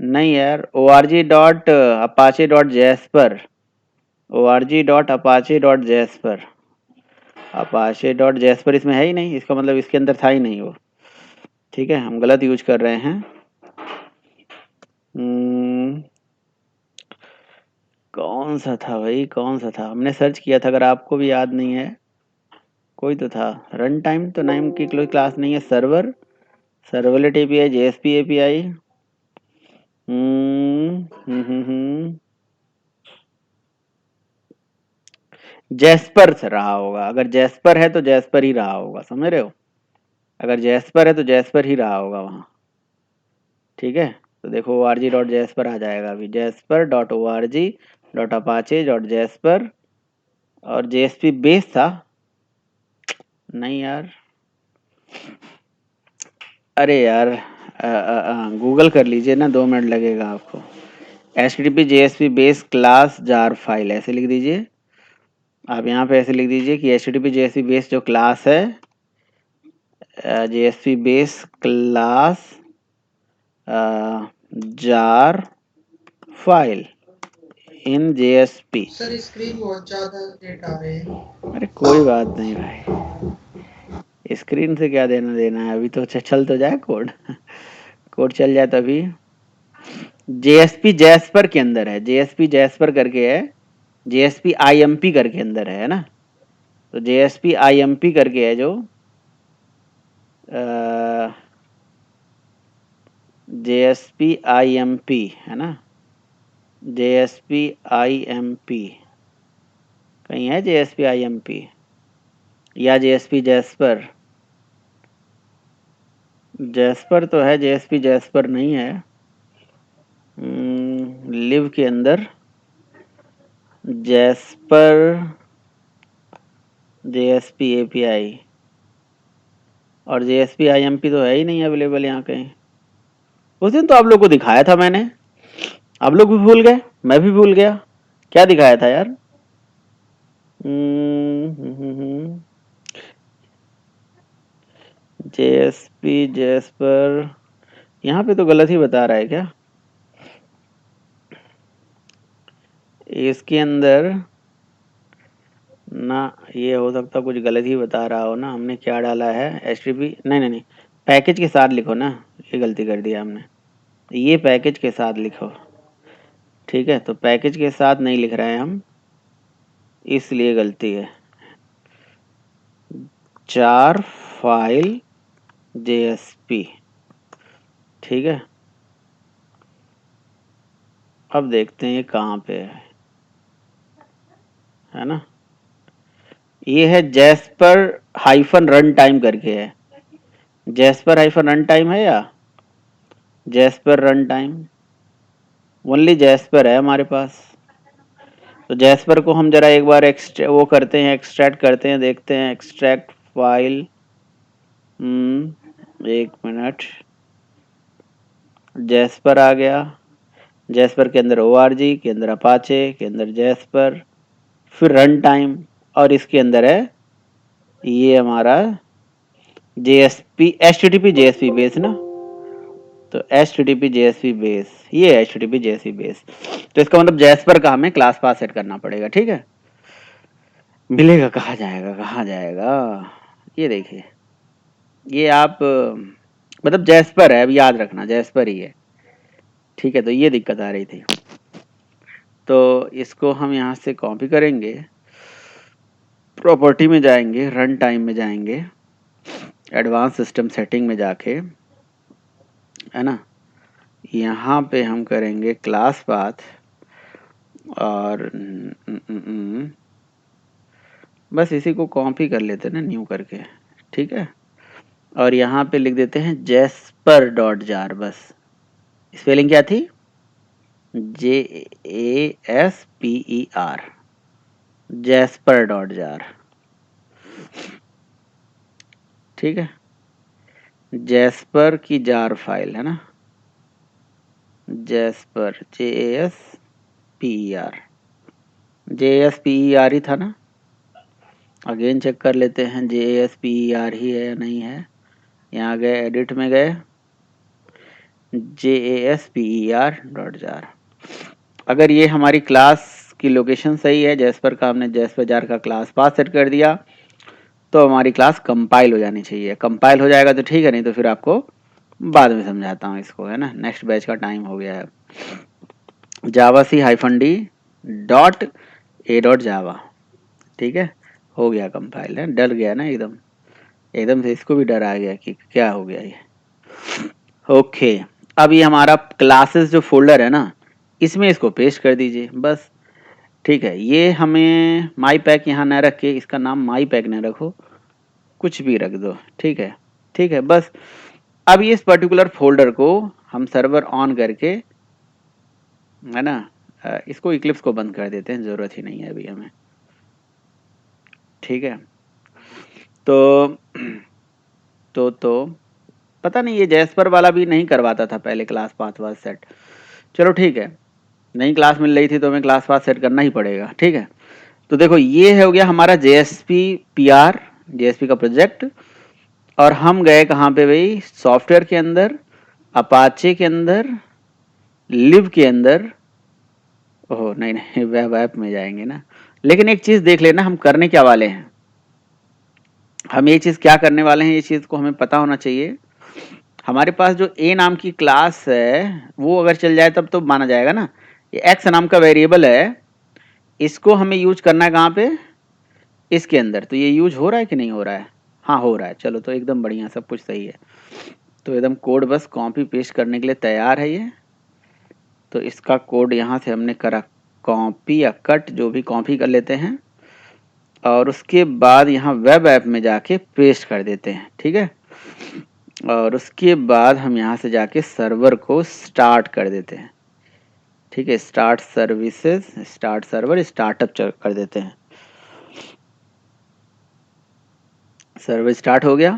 नहीं यार, org dot Apache dot jasper, org dot Apache dot jasper, Apache dot jasper इसमें है ही नहीं, इसका मतलब इसके अंदर था ही नहीं वो, ठीक है, हम गलत यूज कर रहे हैं। कौन सा था भाई, कौन सा था, हमने सर्च किया था, अगर आपको भी याद नहीं है, कोई तो था। रन टाइम तो नाम की कोई क्लास नहीं है, server, servlet API, JSP API, jasper से रहा होगा, अगर जैस्पर है तो जैस्पर ही रहा होगा, समझ रहे हो, अगर जैस्पर है तो जैस्पर ही रहा होगा वहाँ, ठीक है। तो देखो org डॉट जैस्पर आ जाएगा अभी, jasper dot org dot Apache dot jasper, और JSP बेस था नहीं यार, अरे यार गूगल कर लीजिए ना, 2 मिनट लगेगा आपको। HTTP JSP base class jar file ऐसे लिख दीजिए, आप यहाँ पे ऐसे लिख दीजिए कि HTTP JSP बेस जो क्लास है, JSP base class jar file in JSP। Sir screen बहुत ज्यादा लेट आ रहे हैं। अरे कोई बात नहीं भाई, स्क्रीन से क्या देना देना है, अभी तो चल तो जाए कोड कोड चल जाए तभी। जेएसपी जैस्पर के अंदर है, जेएसपी जैस्पर करके है, जेएसपी आईएमपी करके अंदर है ना। तो जेएसपी आईएमपी करके है जो जेएसपी आईएमपी है ना, जेएसपी आईएमपी कहीं है, जेएसपी आईएमपी या जेएसपी जैस्पर। जैस्पर तो है, जेएसपी जैस्पर नहीं है। लिव के अंदर जैस्पर जेएसपी एपीआई और जेएसपी आईएमपी तो है ही नहीं अवेलेबल यहाँ कहीं। उस दिन तो आप लोग को दिखाया था मैंने, आप लोग भी भूल गए, मैं भी भूल गया, क्या दिखाया था यार। जेएसपी जैस्पर यहाँ पे तो गलत ही बता रहा है क्या, इसके अंदर ना, ये हो सकता कुछ गलत ही बता रहा हो ना। हमने क्या डाला है, एचटीटीपी नहीं, पैकेज के साथ लिखो ना, ये गलती कर दिया हमने, ये पैकेज के साथ लिखो, ठीक है। तो पैकेज के साथ नहीं लिख रहे हैं हम, इसलिए गलती है। जार फाइल जेएसपी, ठीक है। अब देखते हैं ये कहाँ पे है ना। ये है जैस्पर हाइफन रन टाइम करके है, जैस्पर हाइफन रन टाइम है या jasper run time, only jasper है हमारे पास। तो जैस्पर को हम जरा एक बार वो करते हैं, एक्सट्रैक्ट करते हैं, देखते हैं एक्सट्रैक्ट फाइल। एक मिनट, जैस्पर आ गया, जैस्पर के अंदर ORG के अंदर अपाचे के अंदर जैस्पर, फिर रन टाइम, और इसके अंदर है ये हमारा JSP HTTP JSP बेस ना। तो HTTP JSP बेस, ये है HTTP JSP बेस। तो इसका मतलब जैस्पर का हमें क्लास पास सेट करना पड़ेगा, ठीक है। मिलेगा कहाँ जाएगा, कहाँ जाएगा, ये देखिए, ये आप मतलब जैस्पर है, अब याद रखना जैस्पर ही है, ठीक है। तो ये दिक्कत आ रही थी, तो इसको हम यहाँ से कॉपी करेंगे, प्रॉपर्टी में जाएंगे, रन टाइम में जाएंगे, एडवांस सिस्टम सेटिंग में जाके, है ना, यहाँ पे हम करेंगे क्लास पाथ, और बस इसी को कॉपी कर लेते हैं ना न्यू करके, ठीक है। और यहाँ पे लिख देते हैं जैस्पर डॉट जार, बस स्पेलिंग क्या थी, JASPER, जैस्पर डॉट जार, ठीक है। जैस्पर की जार फाइल है ना, जैस्पर JASPER, JASPER ही था ना। अगेन चेक कर लेते हैं JASPER ही है या नहीं है। यहाँ गए, एडिट में गए, JASPER.jar। अगर ये हमारी क्लास की लोकेशन सही है, जैस्पर का हमने जैस्पर जार का क्लास पास सेट कर दिया, तो हमारी क्लास कंपाइल हो जानी चाहिए। कंपाइल हो जाएगा तो ठीक है, नहीं तो फिर आपको बाद में समझाता हूँ इसको, है ना। नेक्स्ट बैच का टाइम हो गया है। javac-d.a.java, ठीक है, हो गया कंपाइल, है। डर गया ना एकदम, एकदम से इसको भी डर आ गया कि क्या हो गया ये। ओके, अब ये हमारा क्लासेस जो फोल्डर है ना, इसमें इसको पेस्ट कर दीजिए बस, ठीक है। ये हमें माई पैक यहाँ न रख के, इसका नाम माई पैक न रखो, कुछ भी रख दो, ठीक है, ठीक है। बस अब ये इस पर्टिकुलर फोल्डर को हम सर्वर ऑन करके, है ना, इसको इक्लिप्स को बंद कर देते हैं, ज़रूरत ही नहीं है अभी हमें, ठीक है। तो पता नहीं, ये जैस्पर वाला भी नहीं करवाता था पहले क्लास पाथ वाथ सेट। चलो ठीक है, नई क्लास मिल रही थी तो हमें क्लास पाथ सेट करना ही पड़ेगा, ठीक है। तो देखो ये हो गया हमारा JSP का प्रोजेक्ट, और हम गए कहाँ पे भाई, सॉफ्टवेयर के अंदर, अपाचे के अंदर, लिव के अंदर, ओह नहीं, वेब ऐप में जाएंगे ना। लेकिन एक चीज़ देख लेना, हम करने क्या वाले हैं, हम ये चीज़ क्या करने वाले हैं, ये चीज़ को हमें पता होना चाहिए। हमारे पास जो ए नाम की क्लास है वो अगर चल जाए तब तो माना जाएगा ना। ये एक्स नाम का वेरिएबल है, इसको हमें यूज करना है कहाँ पे, इसके अंदर। तो ये यूज हो रहा है कि नहीं हो रहा है? हाँ हो रहा है, चलो तो एकदम बढ़िया, सब कुछ सही है। तो एकदम कोड बस कॉपी पेस्ट करने के लिए तैयार है ये। तो इसका कोड यहाँ से हमने करा कॉपी या कट, जो भी कॉपी कर लेते हैं, और उसके बाद यहाँ वेब ऐप में जाके पेस्ट कर देते हैं, ठीक है। और उसके बाद हम यहाँ से जाके सर्वर को स्टार्ट कर देते हैं, ठीक है। Start services, start server, startup कर देते हैं। सर्वर स्टार्ट हो गया,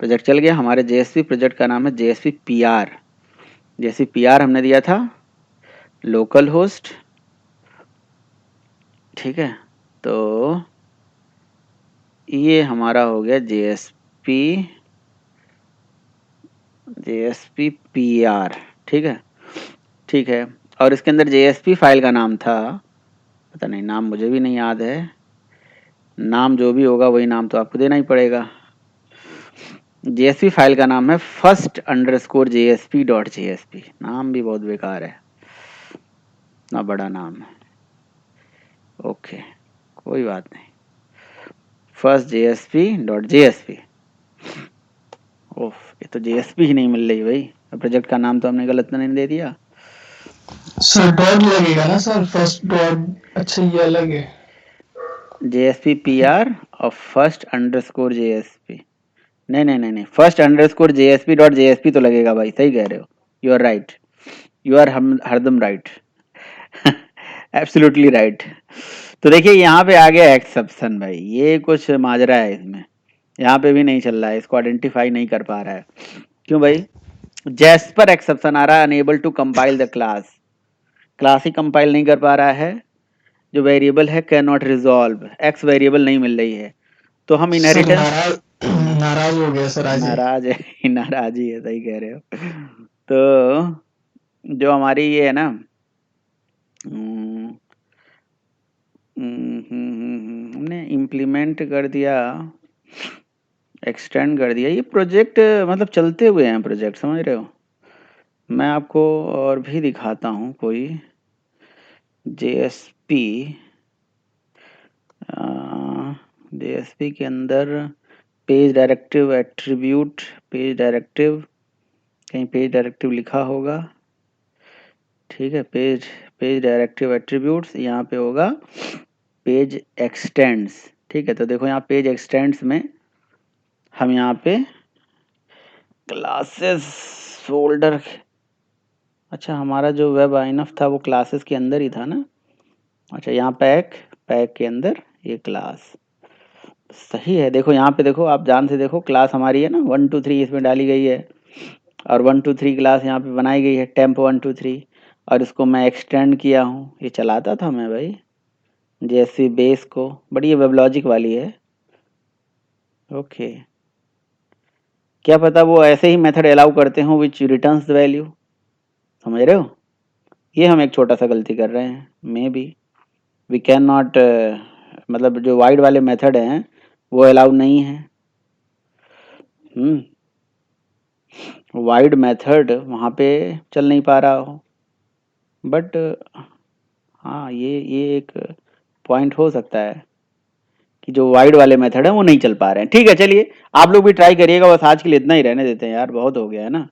प्रोजेक्ट चल गया। हमारे जेएसपी प्रोजेक्ट का नाम है जेएसपी पीआर। जेएसपी पीआर हमने दिया था लोकल होस्ट, ठीक है। तो ये हमारा हो गया जेएसपी पीआर, ठीक है, ठीक है। और इसके अंदर जेएसपी फाइल का नाम था, पता नहीं नाम मुझे भी नहीं याद है, नाम जो भी होगा वही नाम तो आपको देना ही पड़ेगा। जेएसपी फाइल का नाम है first_jsp.jsp। नाम भी बहुत बेकार है, इतना बड़ा नाम है। ओके कोई बात नहीं, first_jsp.jsp। ओफ, ये तो जेएसपी ही नहीं मिल रही भाई। प्रोजेक्ट का नाम तो हमने गलत तो नहीं दे दिया? सर डॉट लगेगा ना सर, फर्स्ट डॉट, अच्छा ये अलग है। जेएसपी पीआर और first_jsp, नहीं, first_jsp.jsp तो लगेगा भाई, सही कह रहे हो। You are right, you are हरदम राइट, एब्सोल्युटली राइट। तो देखिए यहाँ पे आ गया एक्सेप्शन भाई, ये कुछ माजरा है इसमें, यहाँ पे भी नहीं चल रहा है, इसको आइडेंटिफाई नहीं कर पा रहा है। क्यों भाई? जैस्पर एक्सेप्शन आ रहा है, unable to compile the class, class ही कंपाइल नहीं कर पा रहा है। जो वेरिएबल है can not resolve, x variable नहीं मिल रही है। तो हम सर इनहेरिटेंस, नाराज हो गया सर आज ये। नाराज है, नाराज ही है, सही कह रहे हो। तो जो हमारी ये है ना, हमने इम्प्लीमेंट कर दिया, एक्सटेंड कर दिया, ये प्रोजेक्ट मतलब चलते हुए हैं प्रोजेक्ट, समझ रहे हो। मैं आपको और भी दिखाता हूँ कोई जेएसपी, जेएसपी के अंदर page directive attribute, page directive, कहीं पेज डायरेक्टिव लिखा होगा, ठीक है। पेज डायरेक्टिव एट्रीब्यूट्स, यहाँ पे होगा पेज एक्सटेंड्स, ठीक है। तो देखो यहाँ पेज एक्सटेंड्स में हम यहाँ पे क्लासेस फोल्डर, अच्छा हमारा जो वेब आइनफ था वो क्लासेस के अंदर ही था ना। अच्छा यहाँ पैक के अंदर ये क्लास, सही है। देखो यहाँ पे देखो, आप ध्यान से देखो, क्लास हमारी है ना 1 2 3 इसमें डाली गई है, और 1 2 3 क्लास यहाँ पे बनाई गई है, टेम्प 1 2 3, और इसको मैं एक्सटेंड किया हूँ। ये चलाता था मैं भाई जेएसपी बेस को, बड़ी ये वेब लॉजिक वाली है। ओके, क्या पता वो ऐसे ही मेथड अलाउ करते हो विच रिटर्न्स द वैल्यू, समझ रहे हो। ये हम एक छोटा सा गलती कर रहे हैं, maybe we can not, मतलब जो वाइड वाले मेथड हैं वो अलाउ नहीं है। वाइड मेथड वहाँ पे चल नहीं पा रहा हो, बट हाँ ये एक पॉइंट हो सकता है कि जो वाइड वाले मेथड है वो नहीं चल पा रहे हैं। ठीक है, चलिए आप लोग भी ट्राई करिएगा, बस आज के लिए इतना ही रहने देते हैं यार, बहुत हो गया है ना।